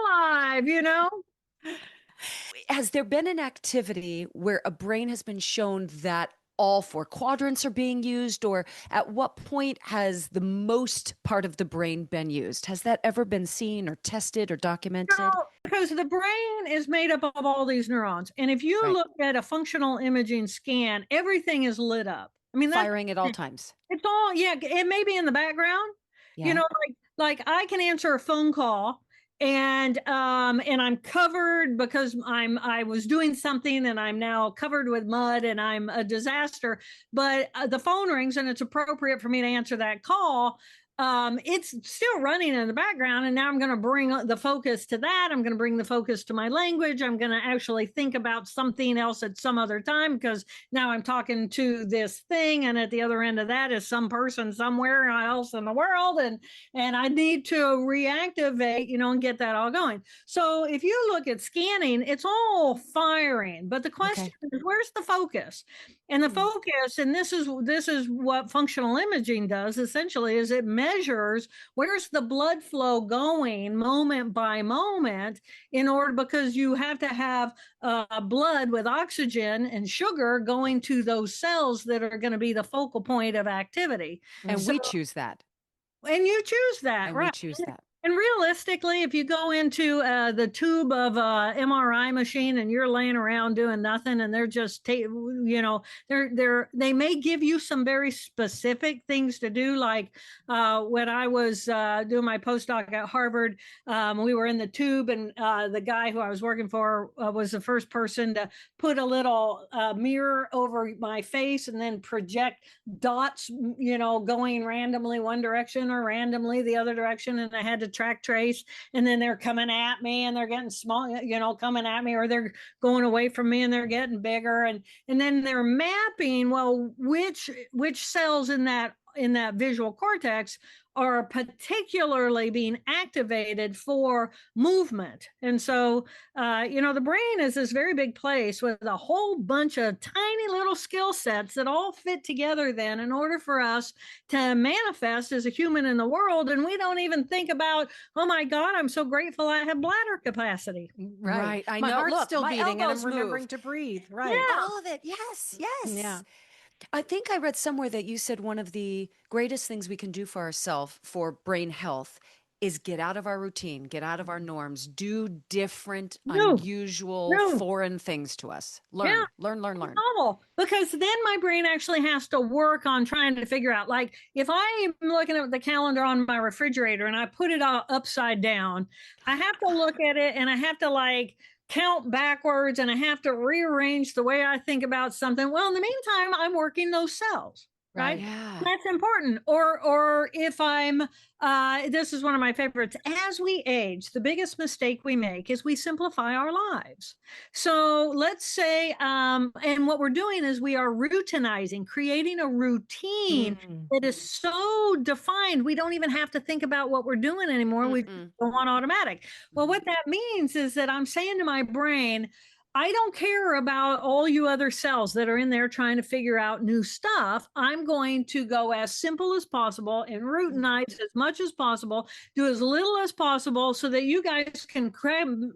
alive, you know. Has there been an activity where a brain has been shown that all 4 quadrants are being used, or at what point has the most part of the brain been used? Has that ever been seen or tested or documented? No, because the brain is made up of all these neurons. And if you look at a functional imaging scan, everything is lit up. I mean, firing at all times. It's all, yeah, it may be in the background. Yeah. You know, like I can answer a phone call, and I'm covered because I was doing something, and I'm now covered with mud, and I'm a disaster. But the phone rings, and it's appropriate for me to answer that call. It's still running in the background, and now I'm going to bring the focus to that. I'm going to bring the focus to my language. I'm going to actually think about something else at some other time, because now I'm talking to this thing, and at the other end of that is some person somewhere else in the world, and I need to reactivate, you know, and get that all going. So if you look at scanning, it's all firing, but the question is, where's the focus? And the focus, and this is what functional imaging does essentially, is it measures where's the blood flow going moment by moment, in order, because you have to have blood with oxygen and sugar going to those cells that are going to be the focal point of activity. And we choose that. And you choose that, and right? We choose that. And realistically, if you go into the tube of MRI machine and you're laying around doing nothing, and they're just, you know, they may give you some very specific things to do. Like when I was doing my postdoc at Harvard, we were in the tube, and the guy who I was working for was the first person to put a little mirror over my face and then project dots, you know, going randomly one direction or randomly the other direction, and I had to track trace, and then they're coming at me, and they're getting small, you know, coming at me, or they're going away from me and they're getting bigger, and then they're mapping, well, which cells in that visual cortex are particularly being activated for movement. And so, you know, the brain is this very big place with a whole bunch of tiny little skill sets that all fit together then in order for us to manifest as a human in the world. And we don't even think about, oh my God, I'm so grateful I have bladder capacity. Right. I my know. heart's Look, still my beating, and I'm elbows remembering move. to breathe. Right. Yeah. All of it. Yes. Yes. Yeah. I think I read somewhere that you said one of the greatest things we can do for ourselves for brain health is get out of our routine, get out of our norms, do different, unusual, foreign things to us. Learn. Novel, because then my brain actually has to work on trying to figure out, like, if I'm looking at the calendar on my refrigerator and I put it all upside down, I have to look at it, and I have to like count backwards, and I have to rearrange the way I think about something. Well, in the meantime, I'm working those cells. Right. Yeah. That's important. Or if I'm, this is one of my favorites. As we age, the biggest mistake we make is we simplify our lives. So let's say, and what we're doing is we are routinizing, creating a routine that is so defined, we don't even have to think about what we're doing anymore. We go on automatic. Well, what that means is that I'm saying to my brain, I don't care about all you other cells that are in there trying to figure out new stuff. I'm going to go as simple as possible and routinize as much as possible, do as little as possible so that you guys can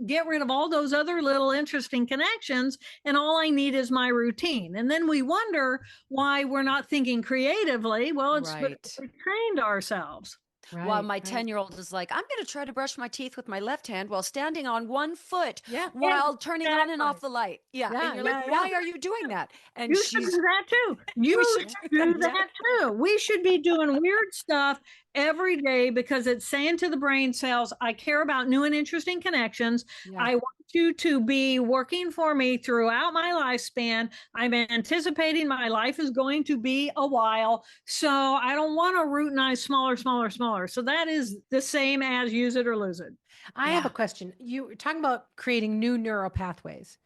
get rid of all those other little interesting connections. And all I need is my routine. And then we wonder why we're not thinking creatively. Well, it's because Right. we trained ourselves. While Right. my Right. 10-year-old is like, I'm going to try to brush my teeth with my left hand while standing on one foot Yeah. while turning on and Exactly. off the light. Yeah. And Yeah. you're Yeah. like, Yeah. why are you doing that? And You should she's, do that too. we You should should do do that. Yeah. that too. We should be doing weird stuff every day because it's saying to the brain cells, I care about new and interesting connections. Yeah. I want you to be working for me throughout my lifespan. I'm anticipating my life is going to be a while. So I don't want to routinize smaller, smaller, smaller. So that is the same as use it or lose it. I have a question. You were talking about creating new neural pathways.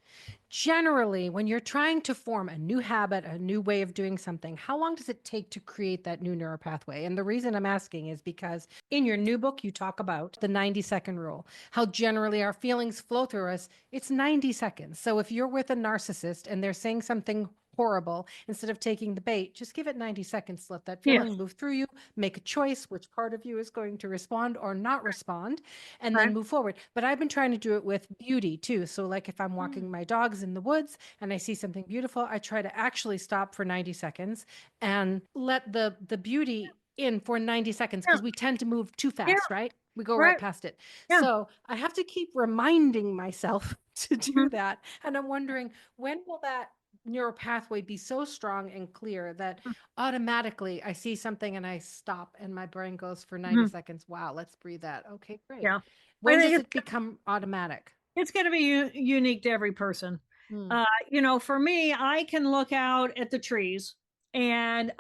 Generally, when you're trying to form a new habit, a new way of doing something, how long does it take to create that new neural pathway? And the reason I'm asking is because in your new book, you talk about the 90-second rule, how generally our feelings flow through us. It's 90 seconds. So if you're with a narcissist and they're saying something horrible, instead of taking the bait, just give it 90 seconds to let that Yes. feeling move through you, make a choice which part of you is going to respond or not respond, and Right. then move forward. But I've been trying to do it with beauty too. So like if I'm Mm. walking my dogs in the woods and I see something beautiful, I try to actually stop for 90 seconds and let the beauty in for 90 seconds because Yeah. we tend to move too Yeah. fast, right? We go Right. right past it. Yeah. So I have to keep reminding myself to do Mhm. that. And I'm wondering, when will that neural pathway be so strong and clear that automatically I see something and I stop and my brain goes for 90 Mhm. seconds. Wow, let's breathe that. Okay, great. Yeah. I When think does it become automatic? it's going to be unique to every person. Mm. For me, I can look out at the trees and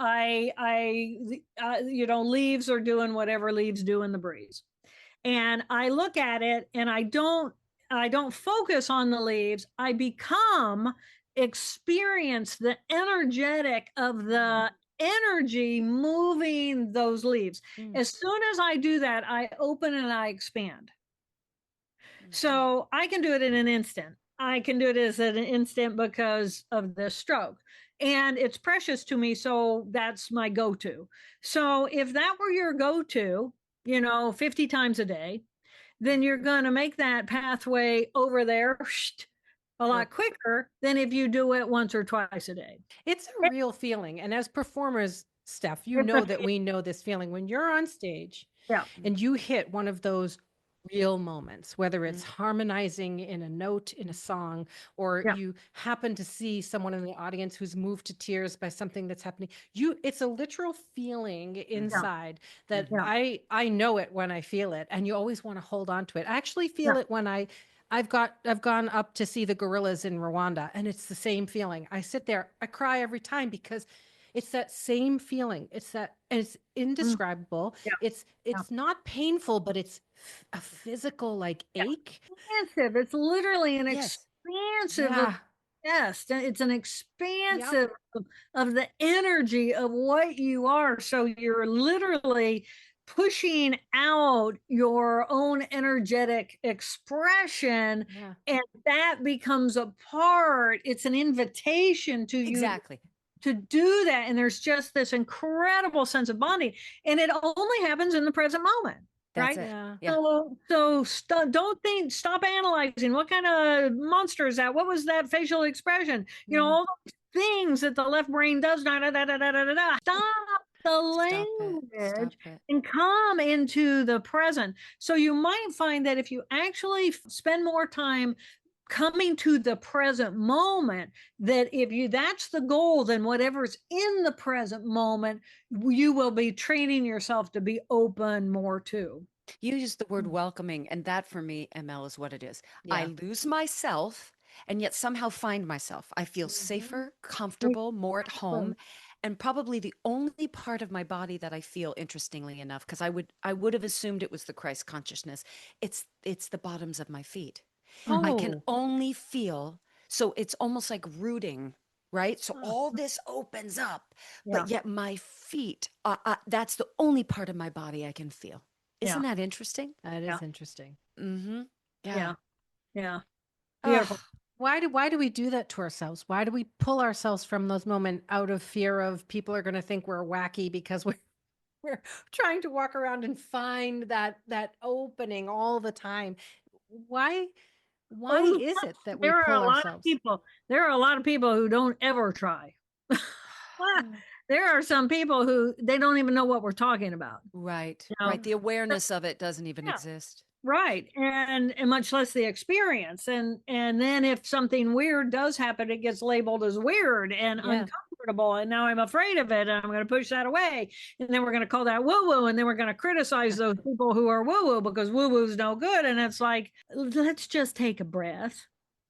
leaves are doing whatever leaves do in the breeze. And I look at it and I don't focus on the leaves. I become experience the energetic of the energy moving those leaves. Mm. As soon as I do that, I open and I expand. So I can do it in an instant. I can do it as an instant because of the stroke. And it's precious to me. So that's my go to. So if that were your go to, 50 times a day, then you're going to make that pathway over there a Sure. lot quicker than if you do it once or twice a day. It's a real feeling. And as performers, Steph, you It's know a, that we know this feeling when you're on stage yeah, and you hit one of those real moments, whether it's Mm. harmonizing in a note in a song, or yeah, you happen to see someone in the audience who's moved to tears by something that's happening. It's a literal feeling inside that yeah, I know it when I feel it, and you always want to hold on to it. I actually feel yeah, it when I've gone up to see the gorillas in Rwanda, and it's the same feeling. I sit there, I cry every time because it's that same feeling. And it's mm, indescribable. yeah, yeah. It's not painful, but it's a physical like ache. Expansive. It's literally an Yes. expansive of Yeah. yes. It's an Yep. expansive of the energy of what you are. So you're literally pushing out your own energetic expression, Yeah. and that becomes a part. It's an invitation to you Exactly. to do that. And there's just this incredible sense of bonding. And it only happens in the present moment, That's right? it. Yeah. Yeah. Don't think, stop analyzing. What kind of monster is that? What was that facial expression? Yeah. All those things that the left brain does. Da, da, da, da, da, da, da, da. Stop the Stop it. Stop language it. and come into the present. So you might find that if you actually spend more time coming to the present moment, that if you that's the goal, then whatever's in the present moment, you will be training yourself to be open more to. You use the word welcoming, and that for me, ML, is what it is. I Yeah. lose myself and yet somehow find myself. I feel Mhm. safer, comfortable, more at home, and probably the only part of my body that I feel, interestingly enough, because I would have assumed it was the Christ consciousness. It's the bottoms of my feet. I can Oh, only feel, so it's almost like rooting, right? So Huh. all this opens up, yeah, but yet my feet, that's the only part of my body I can feel. yeah, Isn't that interesting? That yeah, is interesting. Mm-hmm. Yeah. yeah, yeah. Oh, Beautiful. Why do we do that to ourselves? Why do we pull ourselves from those moments out of fear of people are going to think we're wacky because we're trying to walk around and find that opening all the time? Why why Oh, is it that we there are pull a lot of ourselves? people. There are a lot of people who don't ever try. There are some people who they don't even know what we're talking about. Right, You right. know? The awareness of it doesn't even Yeah. exist. Right. And much less the experience. And then if something weird does happen, it gets labeled as weird and Yeah. uncomfortable. And now I'm afraid of it and I'm going to push that away. And then we're going to call that woo woo. And then we're going to criticize those people who are woo woo because woo woo is no good. And it's like, let's just take a breath,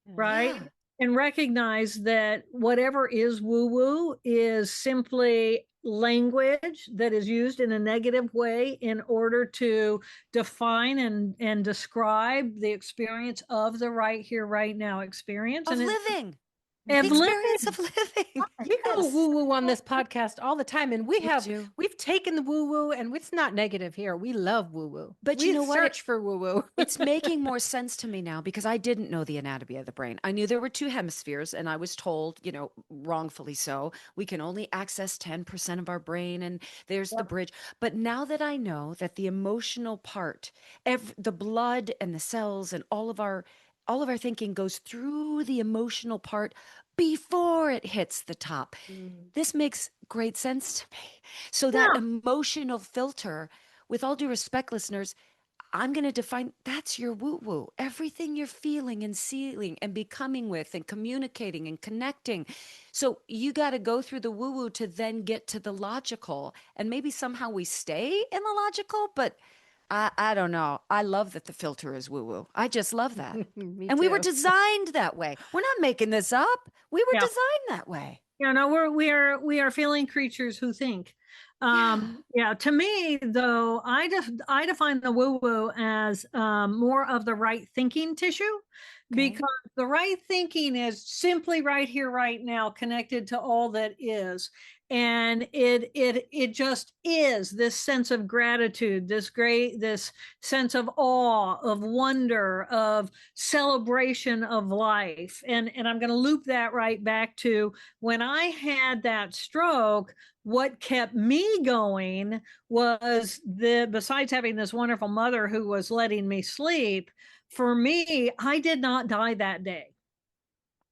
right? Yeah. And recognize that whatever is woo woo is simply language that is used in a negative way in order to define and describe the experience of the right here, right now experience. Of And it's living. The of experience living. of living. We go Yes. woo woo on this podcast all the time, and We do. we've taken the woo woo, and it's not negative here. We love woo woo. But you We know what? search for woo woo. It's making more sense to me now because I didn't know the anatomy of the brain. I knew there were two hemispheres, and I was told, wrongfully so, we can only access 10% of our brain, and there's the bridge. But now that I know that the emotional part, the blood and the cells and all of our thinking goes through the emotional part before it hits the top. This makes great sense to me. So that Yeah. emotional filter, with all due respect, listeners, I'm going to define that's your woo woo. Everything you're feeling and seeing and becoming with and communicating and connecting. So you got to go through the woo woo to then get to the logical. And maybe somehow we stay in the logical, but I don't know. I love that the filter is woo woo. I just love that. Me And we were too. designed that way. We're not making this up. We were Yeah. designed that way. We are feeling creatures who think. Yeah. Yeah, to me though, I define the woo woo as more of the right thinking tissue, Okay. because the right thinking is simply right here, right now, connected to all that is. And it just is this sense of gratitude, this sense of awe, of wonder, of celebration of life. And I'm going to loop that right back to when I had that stroke. What kept me going was besides having this wonderful mother who was letting me sleep, for me, I did not die that day.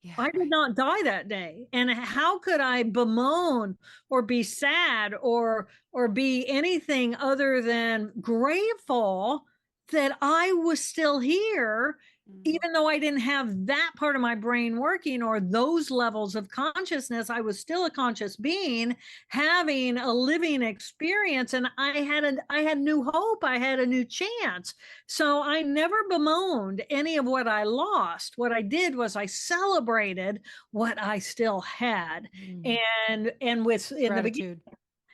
Yeah. I did not die that day. And how could I bemoan or be sad or be anything other than grateful that I was still here, even though I didn't have that part of my brain working or those levels of consciousness. I was still a conscious being having a living experience, and I had new hope. I had a new chance. So I never bemoaned any of what I lost. What I did was I celebrated what I still had. And with in the beginning, Gratitude.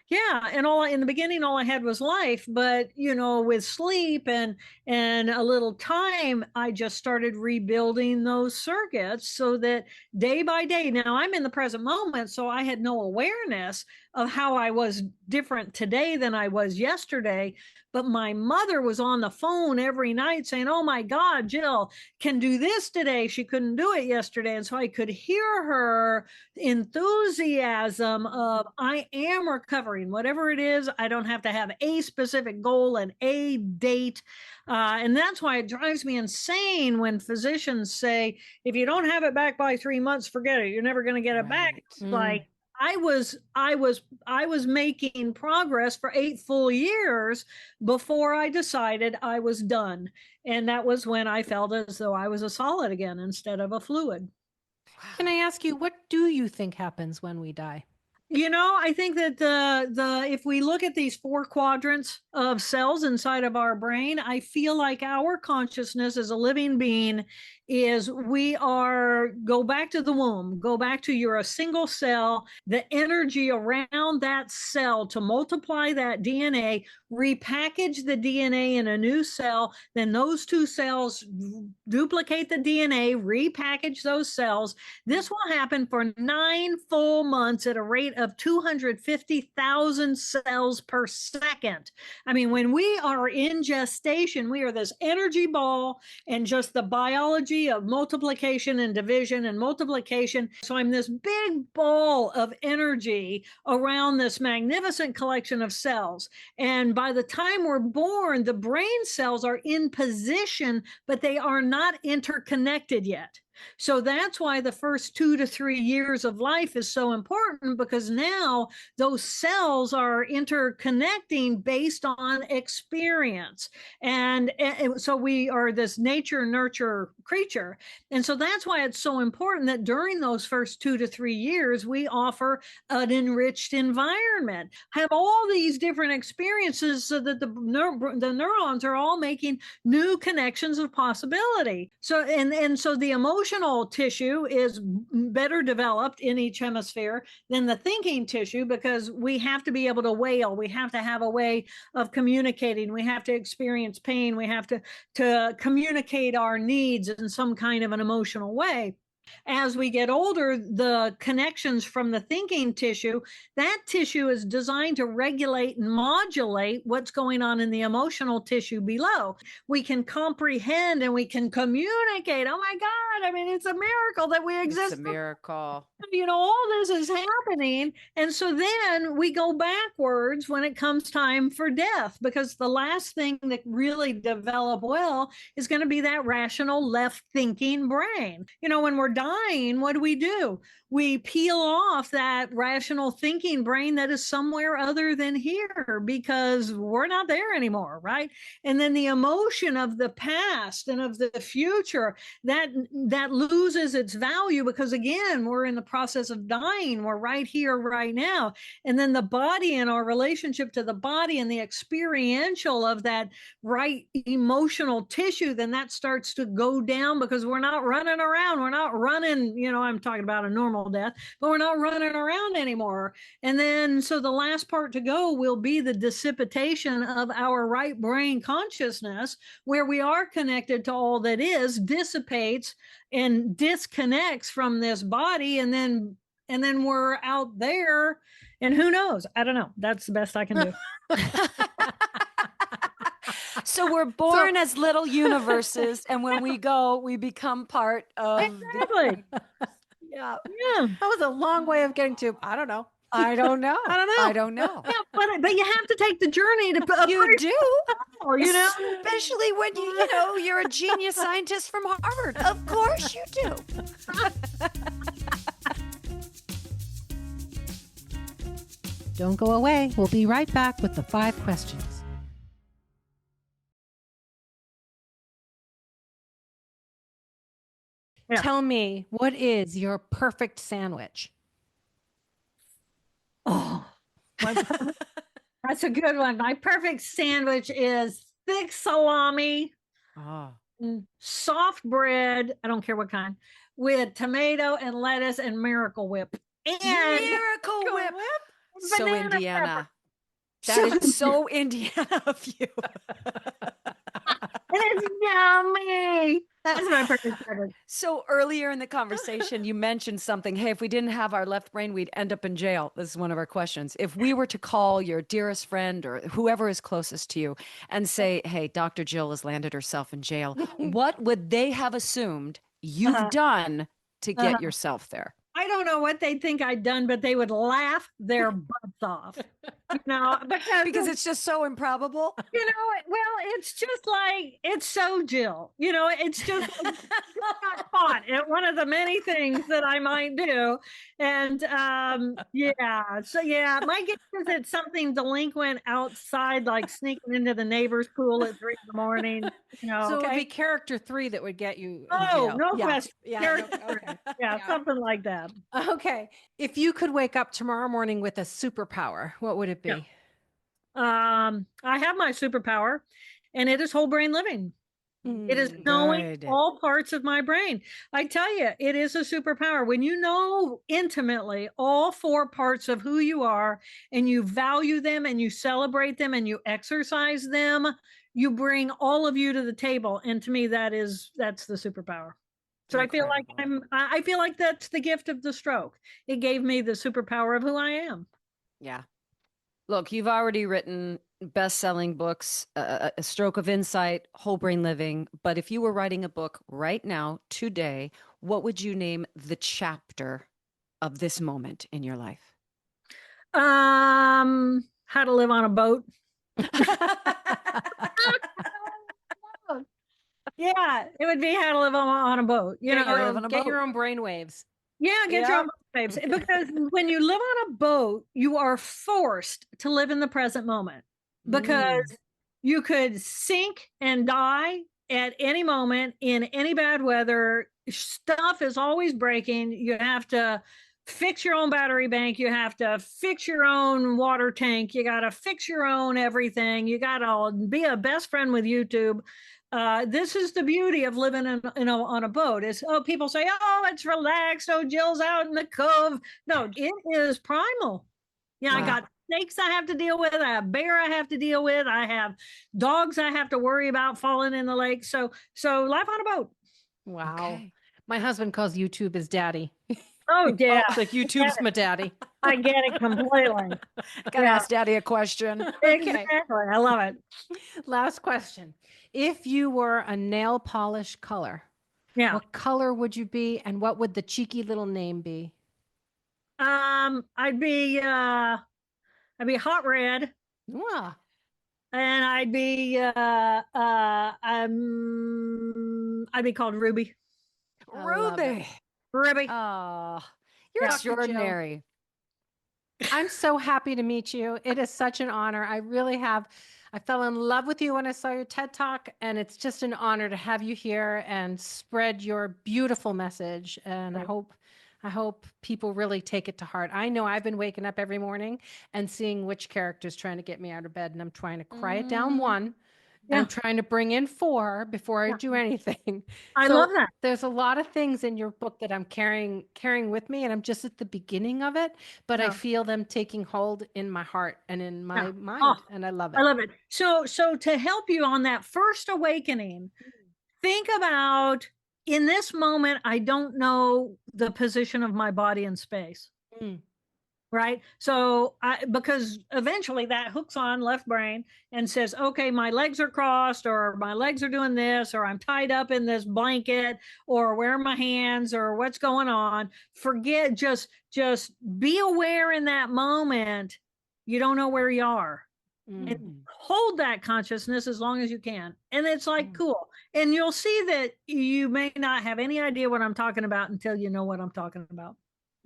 yeah, and all in the beginning all I had was life, but with sleep and a little time, I just started rebuilding those circuits so that day by day. Now I'm in the present moment, so I had no awareness of how I was different today than I was yesterday. But my mother was on the phone every night saying, "Oh my God, Jill can do this today. She couldn't do it yesterday." And so I could hear her enthusiasm of, I am recovering, whatever it is. I don't have to have a specific goal and a date. And that's why it drives me insane when physicians say, if you don't have it back by 3 months, forget it. You're never going to get it back. Right. It's like, I was making progress for 8 full years before I decided I was done. And that was when I felt as though I was a solid again instead of a fluid. Can I ask you, what do you think happens when we die? I think that the if we look at these 4 quadrants of cells inside of our brain, I feel like our consciousness as a living being is go back to the womb, go back to you're a single cell, the energy around that cell to multiply that DNA repackage the DNA in a new cell. Then those two cells duplicate the DNA, repackage those cells. This will happen for 9 full months at a rate of 250,000 cells per second. I mean, when we are in gestation, we are this energy ball and just the biology of multiplication and division and multiplication. So I'm this big ball of energy around this magnificent collection of cells. And by the time we're born, the brain cells are in position, but they are not interconnected yet. So that's why the first 2 to 3 years of life is so important, because now those cells are interconnecting based on experience. And so we are this nature nurture creature. And so that's why it's so important that during those first 2 to 3 years, we offer an enriched environment, have all these different experiences so that the neurons are all making new connections of possibility. So, and so the emotional tissue is better developed in each hemisphere than the thinking tissue, because we have to be able to wail. We have to have a way of communicating. We have to experience pain. We have to communicate our needs in some kind of an emotional way. As we get older, the connections from the thinking tissue, that tissue is designed to regulate and modulate what's going on in the emotional tissue below. We can comprehend and we can communicate. Oh my God, I mean, it's a miracle that we exist. It's a miracle. You know, all this is happening. And so then we go backwards when it comes time for death, because the last thing that really develop well is going to be that rational left thinking brain. You know, when we're dying, what do? We peel off that rational thinking brain that is somewhere other than here, because we're not there anymore, right? And then the emotion of the past and of the future, that loses its value, because again, we're in the process of dying. We're right here, right now. And then the body and our relationship to the body and the experiential of that right emotional tissue, then that starts to go down, because we're not running around. We're not running, you know, I'm talking about a normal death, but we're not running around anymore. And then, so the last part to go will be the dissipation of our right brain consciousness, where we are connected to all that is, dissipates and disconnects from this body. And then we're out there, and who knows? I don't know. That's the best I can do. So we're born as little universes, and when we go, we become part of Exactly. Yeah. Yeah. That was a long way of getting to, I don't know. I don't know. I don't know. I don't know. Yeah, but you have to take the journey to You do, you know, especially when you know you're a genius scientist from Harvard. Of course you do. Don't go away. We'll be right back with the 5 questions. Yeah. Tell me, what is your perfect sandwich? Oh, that's a good one. My perfect sandwich is thick salami, Oh. soft bread, I don't care what kind, with tomato and lettuce and Miracle Whip. And Miracle Whip. So banana Indiana. pepper. That is so Indiana of you. And it's yummy. That's my perfect sandwich. So earlier in the conversation, you mentioned something. Hey, if we didn't have our left brain, we'd end up in jail. This is one of our questions. If we were to call your dearest friend or whoever is closest to you and say, hey, Dr. Jill has landed herself in jail, what would they have assumed you've done to get yourself there? I don't know what they'd think I'd done, but they would laugh their butts off. You know, Because it's just so improbable. you know, well, it's just like, it's so Jill, you know, it's just like, got caught at one of the many things that I might do. And yeah, so yeah, my guess is it's something delinquent outside, like sneaking into the neighbor's pool at 3 a.m, you know. So it would be character 3 that would get you in Oh, jail. no Yeah. question. Yeah, Character no, okay. yeah, Yeah. something like that. Okay. If you could wake up tomorrow morning with a superpower, what would it be? Yeah. I have my superpower, and it is whole brain living. It is knowing Good. all parts of my brain. I tell you, it is a superpower. When you know intimately all four parts of who you are and you value them and you celebrate them and you exercise them, you bring all of you to the table. And to me, that's the superpower. So Incredible. I feel like that's the gift of the stroke. It gave me the superpower of who I am. Yeah. Look, you've already written best-selling books, A Stroke of Insight, Whole Brain Living. But if you were writing a book right now, today, what would you name the chapter of this moment in your life? How to live on a boat. Yeah, it would be how to live on a boat. You Get know, get your own brain waves. yeah, get your own babes. Because when you live on a boat, you are forced to live in the present moment because Mm. you could sink and die at any moment in any bad weather. Stuff is always breaking. You have to fix your own battery bank. You have to fix your own water tank. You got to fix your own everything. You got to be a best friend with YouTube. This is the beauty of living on a boat. Is people say, oh, it's relaxed. Oh, Jill's out in the cove. No, it is primal. Yeah, I Wow. got snakes I have to deal with. I have bear I have to deal with. I have dogs I have to worry about falling in the lake. So life on a boat. Wow. Okay. My husband calls YouTube his daddy. Oh yeah, It's like YouTube's my daddy. I get it completely. Gotta Yeah, ask Daddy a question. Okay. exactly. I love it. Last question. If you were a nail polish color, Yeah. what color would you be and what would the cheeky little name be? I'd be hot red, Ah, and I'd be called Ruby. I love it. Ruby. Ruby. Oh, you're Yeah. Dr. Jill, extraordinary. I'm so happy to meet you. It is such an honor. I really have. I fell in love with you when I saw your TED Talk, and it's just an honor to have you here and spread your beautiful message. And I hope people really take it to heart. I know I've been waking up every morning and seeing which character's trying to get me out of bed, and I'm trying to quiet down one, and Yeah. I'm trying to bring in four before I Yeah. do anything. I So love that. there's a lot of things in your book that I'm carrying with me, and I'm just at the beginning of it, but I Yeah. feel them taking hold in my heart and in Yeah. my mind, Oh, and I love I it. love it. So to help you on that first awakening, think about in this moment, I don't know the position of my body in space. Mm, Right. So because eventually that hooks on left brain and says, okay, my legs are crossed, or my legs are doing this, or I'm tied up in this blanket, or where are my hands, or what's going on. Forget, just be aware in that moment. You don't know where you are. And mm, hold that consciousness as long as you can. And it's like, mm, cool. And you'll see that you may not have any idea what I'm talking about until you know what I'm talking about.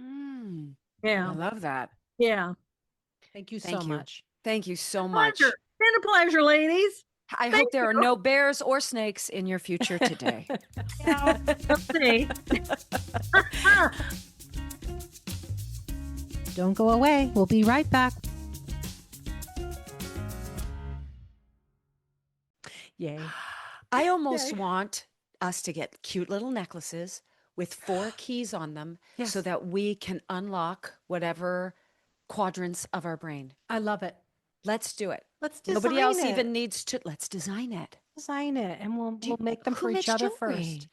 Mm. I Yeah. love that. Yeah. Thank you so Thank you. much. Thank you so Pleasure. much. Been a pleasure, ladies. I Thank hope there are you. no bears or snakes in your future today. Well, let's see. Don't go away. We'll be right back. Yay. I almost Yay. want us to get cute little necklaces with 4 keys on them Yes. so that we can unlock whatever quadrants of our brain. I love it. Let's do it. Let's Nobody design else it. even needs to. Let's design it. Design it, and we'll make them Who for each makes other jewelry? first.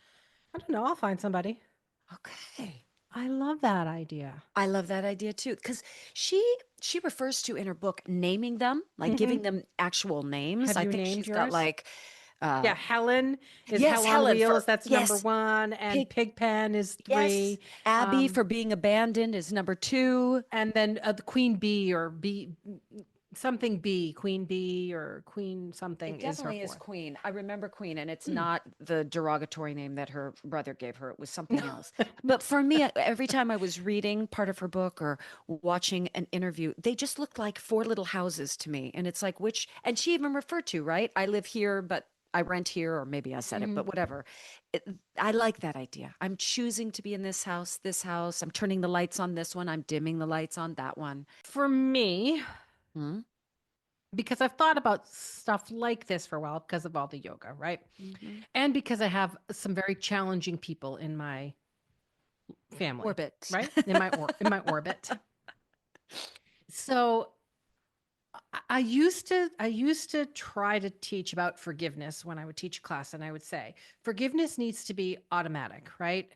I don't know. I'll find somebody. Okay. I love that idea. I love that idea too, because she she refers to in her book naming them, like Mhm. giving them actual names. Have I you think named she's got yours? like Yeah, Helen is yes, Hell on Helen Wheels. for That's number yes, 1, and Pig Pigpen is yes, 3. Abby for being abandoned is number 2. And then the Queen Bee or Bee something Bee, Queen Bee or Queen something It is her definitely is 4th. Queen. I remember Queen, and it's not the derogatory name that her brother gave her. It was something else. But for me, every time I was reading part of her book or watching an interview, they just looked like 4 little houses to me. And it's like, which, and she even referred to, right? I live here, but I rent here, or maybe I said it, but whatever. It, I like that idea. I'm choosing to be in this house, this house. I'm turning the lights on this one. I'm dimming the lights on that one. For me, Hmm? because I've thought about stuff like this for a while because of all the yoga, right? Mhm. And because I have some very challenging people in my family, Orbit. right? In my orbit. So I used to try to teach about forgiveness when I would teach a class, and I would say forgiveness needs to be automatic, right?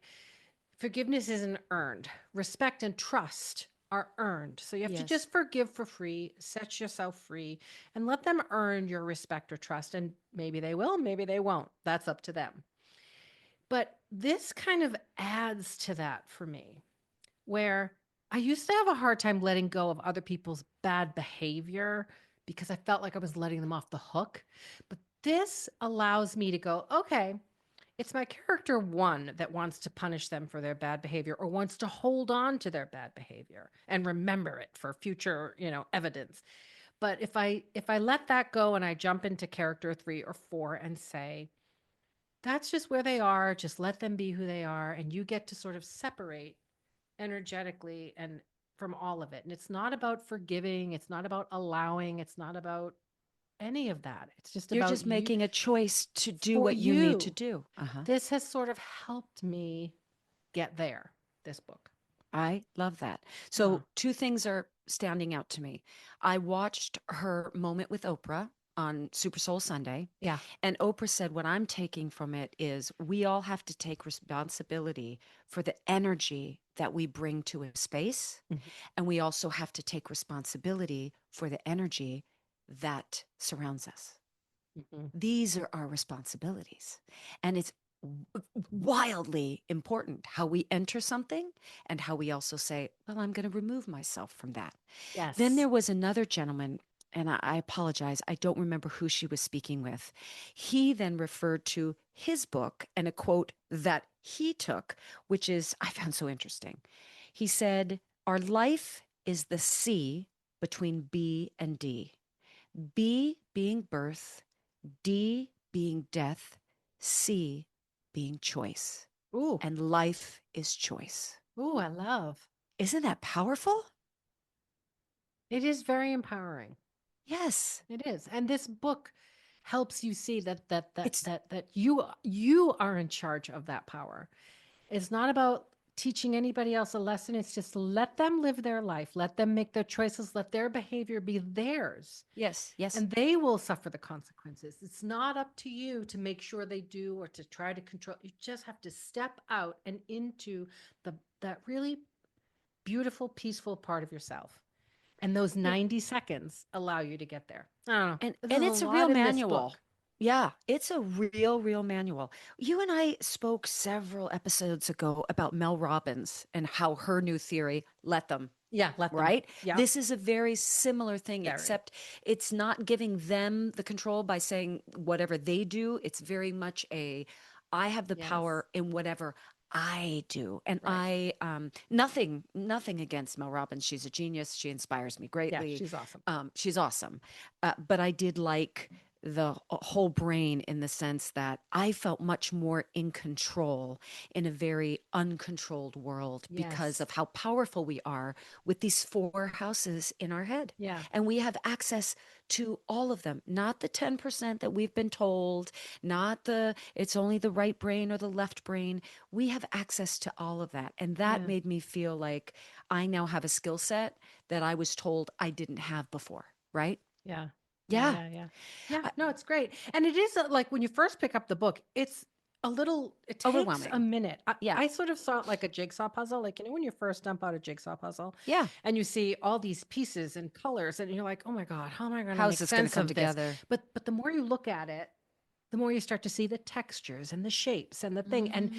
Forgiveness isn't earned. Respect and trust are earned. So you have to Yes. just forgive for free, set yourself free, and let them earn your respect or trust. And maybe they will, maybe they won't. That's up to them. But this kind of adds to that for me, where I used to have a hard time letting go of other people's bad behavior because I felt like I was letting them off the hook. But this allows me to go, okay, it's my character one that wants to punish them for their bad behavior or wants to hold on to their bad behavior and remember it for future, evidence. But if I let that go and I jump into character 3 or 4 and say, that's just where they are, just let them be who they are, and you get to sort of separate energetically and from all of it. And it's not about forgiving, it's not about allowing, it's not about any of that. It's just You're about just you making a choice to do for what you need to you. do. Uh-huh. This has sort of helped me get there, this book. I love that. Yeah. So, two things are standing out to me. I watched her moment with Oprah on Super Soul Sunday, Yeah. and Oprah said, what I'm taking from it is we all have to take responsibility for the energy that we bring to a space. Mhm. And we also have to take responsibility for the energy that surrounds us. Mhm. These are our responsibilities. And it's wildly important how we enter something and how we also say, well, I'm going to remove myself from that. Then Yes. there was another gentleman, and I apologize, I don't remember who she was speaking with. He then referred to his book and a quote that he took, which is, I found so interesting. He said, our life is the C between B and D. B being birth, D being death, C being choice. Ooh. And life is choice. Ooh, I love. Isn't that powerful? It is very empowering. Yes. It is. And this book helps you see It's that you are in charge of that power. It's not about teaching anybody else a lesson. It's just let them live their life. Let them make their choices. Let their behavior be theirs. yes, yes. And they will suffer the consequences. It's not up to you to make sure they do or to try to control. You just have to step out and into that really beautiful, peaceful part of yourself. And those Yeah. 90 seconds allow you to get there. I don't know. And There's a it's a real lot in this manual. book. Yeah, it's a real manual. You and I spoke several episodes ago about Mel Robbins and how her new theory, let them, Yeah, let them. right? Yeah, This is a very similar thing, very. except it's not giving them the control by saying whatever they do. It's very much I have the Yes. power in whatever I do. And Right. nothing against Mel Robbins. She's a genius. She inspires me Yeah, greatly. she's awesome. She's awesome. But I did like the whole brain in the sense that I felt much more in control in a very uncontrolled world because Yes. of how powerful we are with these four houses in our head. Yeah. And we have access to all of them, not the 10% that we've been told, not it's only the right brain or the left brain. We have access to all of that. And that Yeah. made me feel like I now have a skill set that I was told I didn't have before, right? Yeah. Yeah. Yeah. I- No, it's great. And it is like when you first pick up the book, it takes a Overwhelming. minute. Yeah. I sort of saw it like a jigsaw puzzle. Like, when you first dump out a jigsaw puzzle Yeah. and you see all these pieces and colors and you're like, oh my God, how am I going to How's make this going to sense come of this? together? But the more you look at it, the more you start to see the textures and the shapes and the thing. And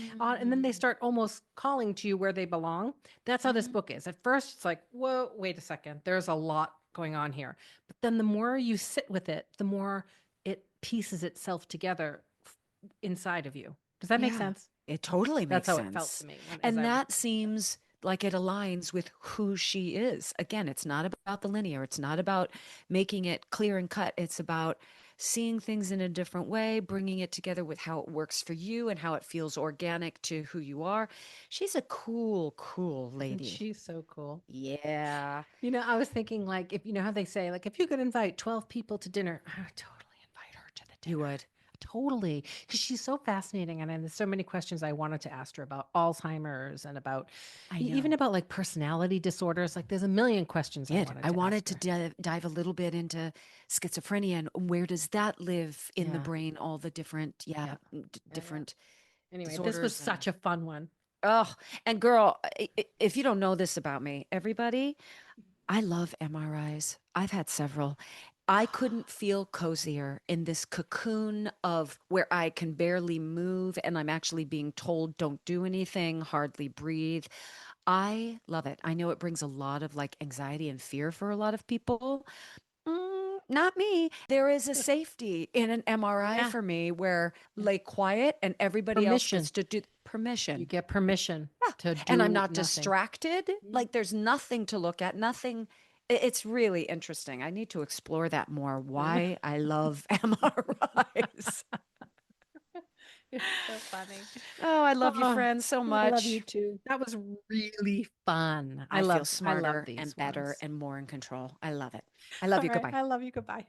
then they start almost calling to you where they belong. That's how this Mhm. book is. At first, it's like, whoa, wait a second. There's a lot going on here. But then the more you sit with it, the more it pieces itself together inside of you. Does that make Yeah. sense? It totally That's makes how it felt sense. to me as And I was. that seems like it aligns with who she is. Again, it's not about the linear, it's not about making it clear and cut. It's about seeing things in a different way, bringing it together with how it works for you and how it feels organic to who you are. She's a cool, cool And lady. she's so cool. Yeah. You know, I was thinking, like, if you know how they say, like, if you could invite 12 people to dinner, I would totally invite her to the dinner. You would. Totally. Because she's so fascinating. And there's so many questions I wanted to ask her about Alzheimer's and about even know. about like personality disorders. Like, there's a million questions I wanted to to ask her. dive a little bit into schizophrenia and where does that live in the Yeah. brain, all the different, Yeah. different Anyway, this was disorders. such a fun one. Oh, and girl, if you don't know this about me, everybody, I love MRIs. I've had several. I couldn't feel cozier in this cocoon of where I can barely move and I'm actually being told don't do anything, hardly breathe. I love it. I know it brings a lot of like anxiety and fear for a lot of people. Not me. There is a safety in an MRI Yeah. for me where lay quiet and everybody else Permission. gets to do You permission. get permission to do And I'm not nothing. distracted. Like there's nothing to look at, nothing. It's really interesting. I need to explore that more. Why I love MRIs. It's so funny. Oh, I love you, Oh, friends, so I much. love you too. That was really fun. I feel love smarter these and better ones. and more in control. I love it. I love All you. right, Goodbye. I love you. Goodbye.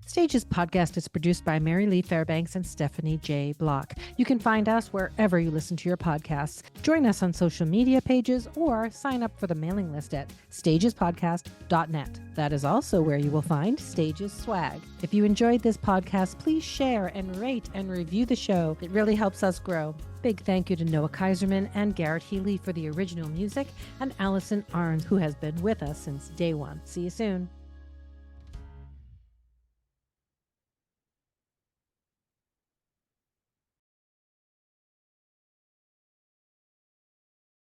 Stages podcast is produced by Mary Lee Fairbanks and Stephanie J. Block. You can find us wherever you listen to your podcasts. Join us on social media pages or sign up for the mailing list at stagespodcast.net. That is also where you will find Stages swag. If you enjoyed this podcast, please share and rate and review the show. It really helps us grow. Big thank you to Noah Kaiserman and Garrett Healy for the original music, and Allison Arns, who has been with us since day one. See you soon.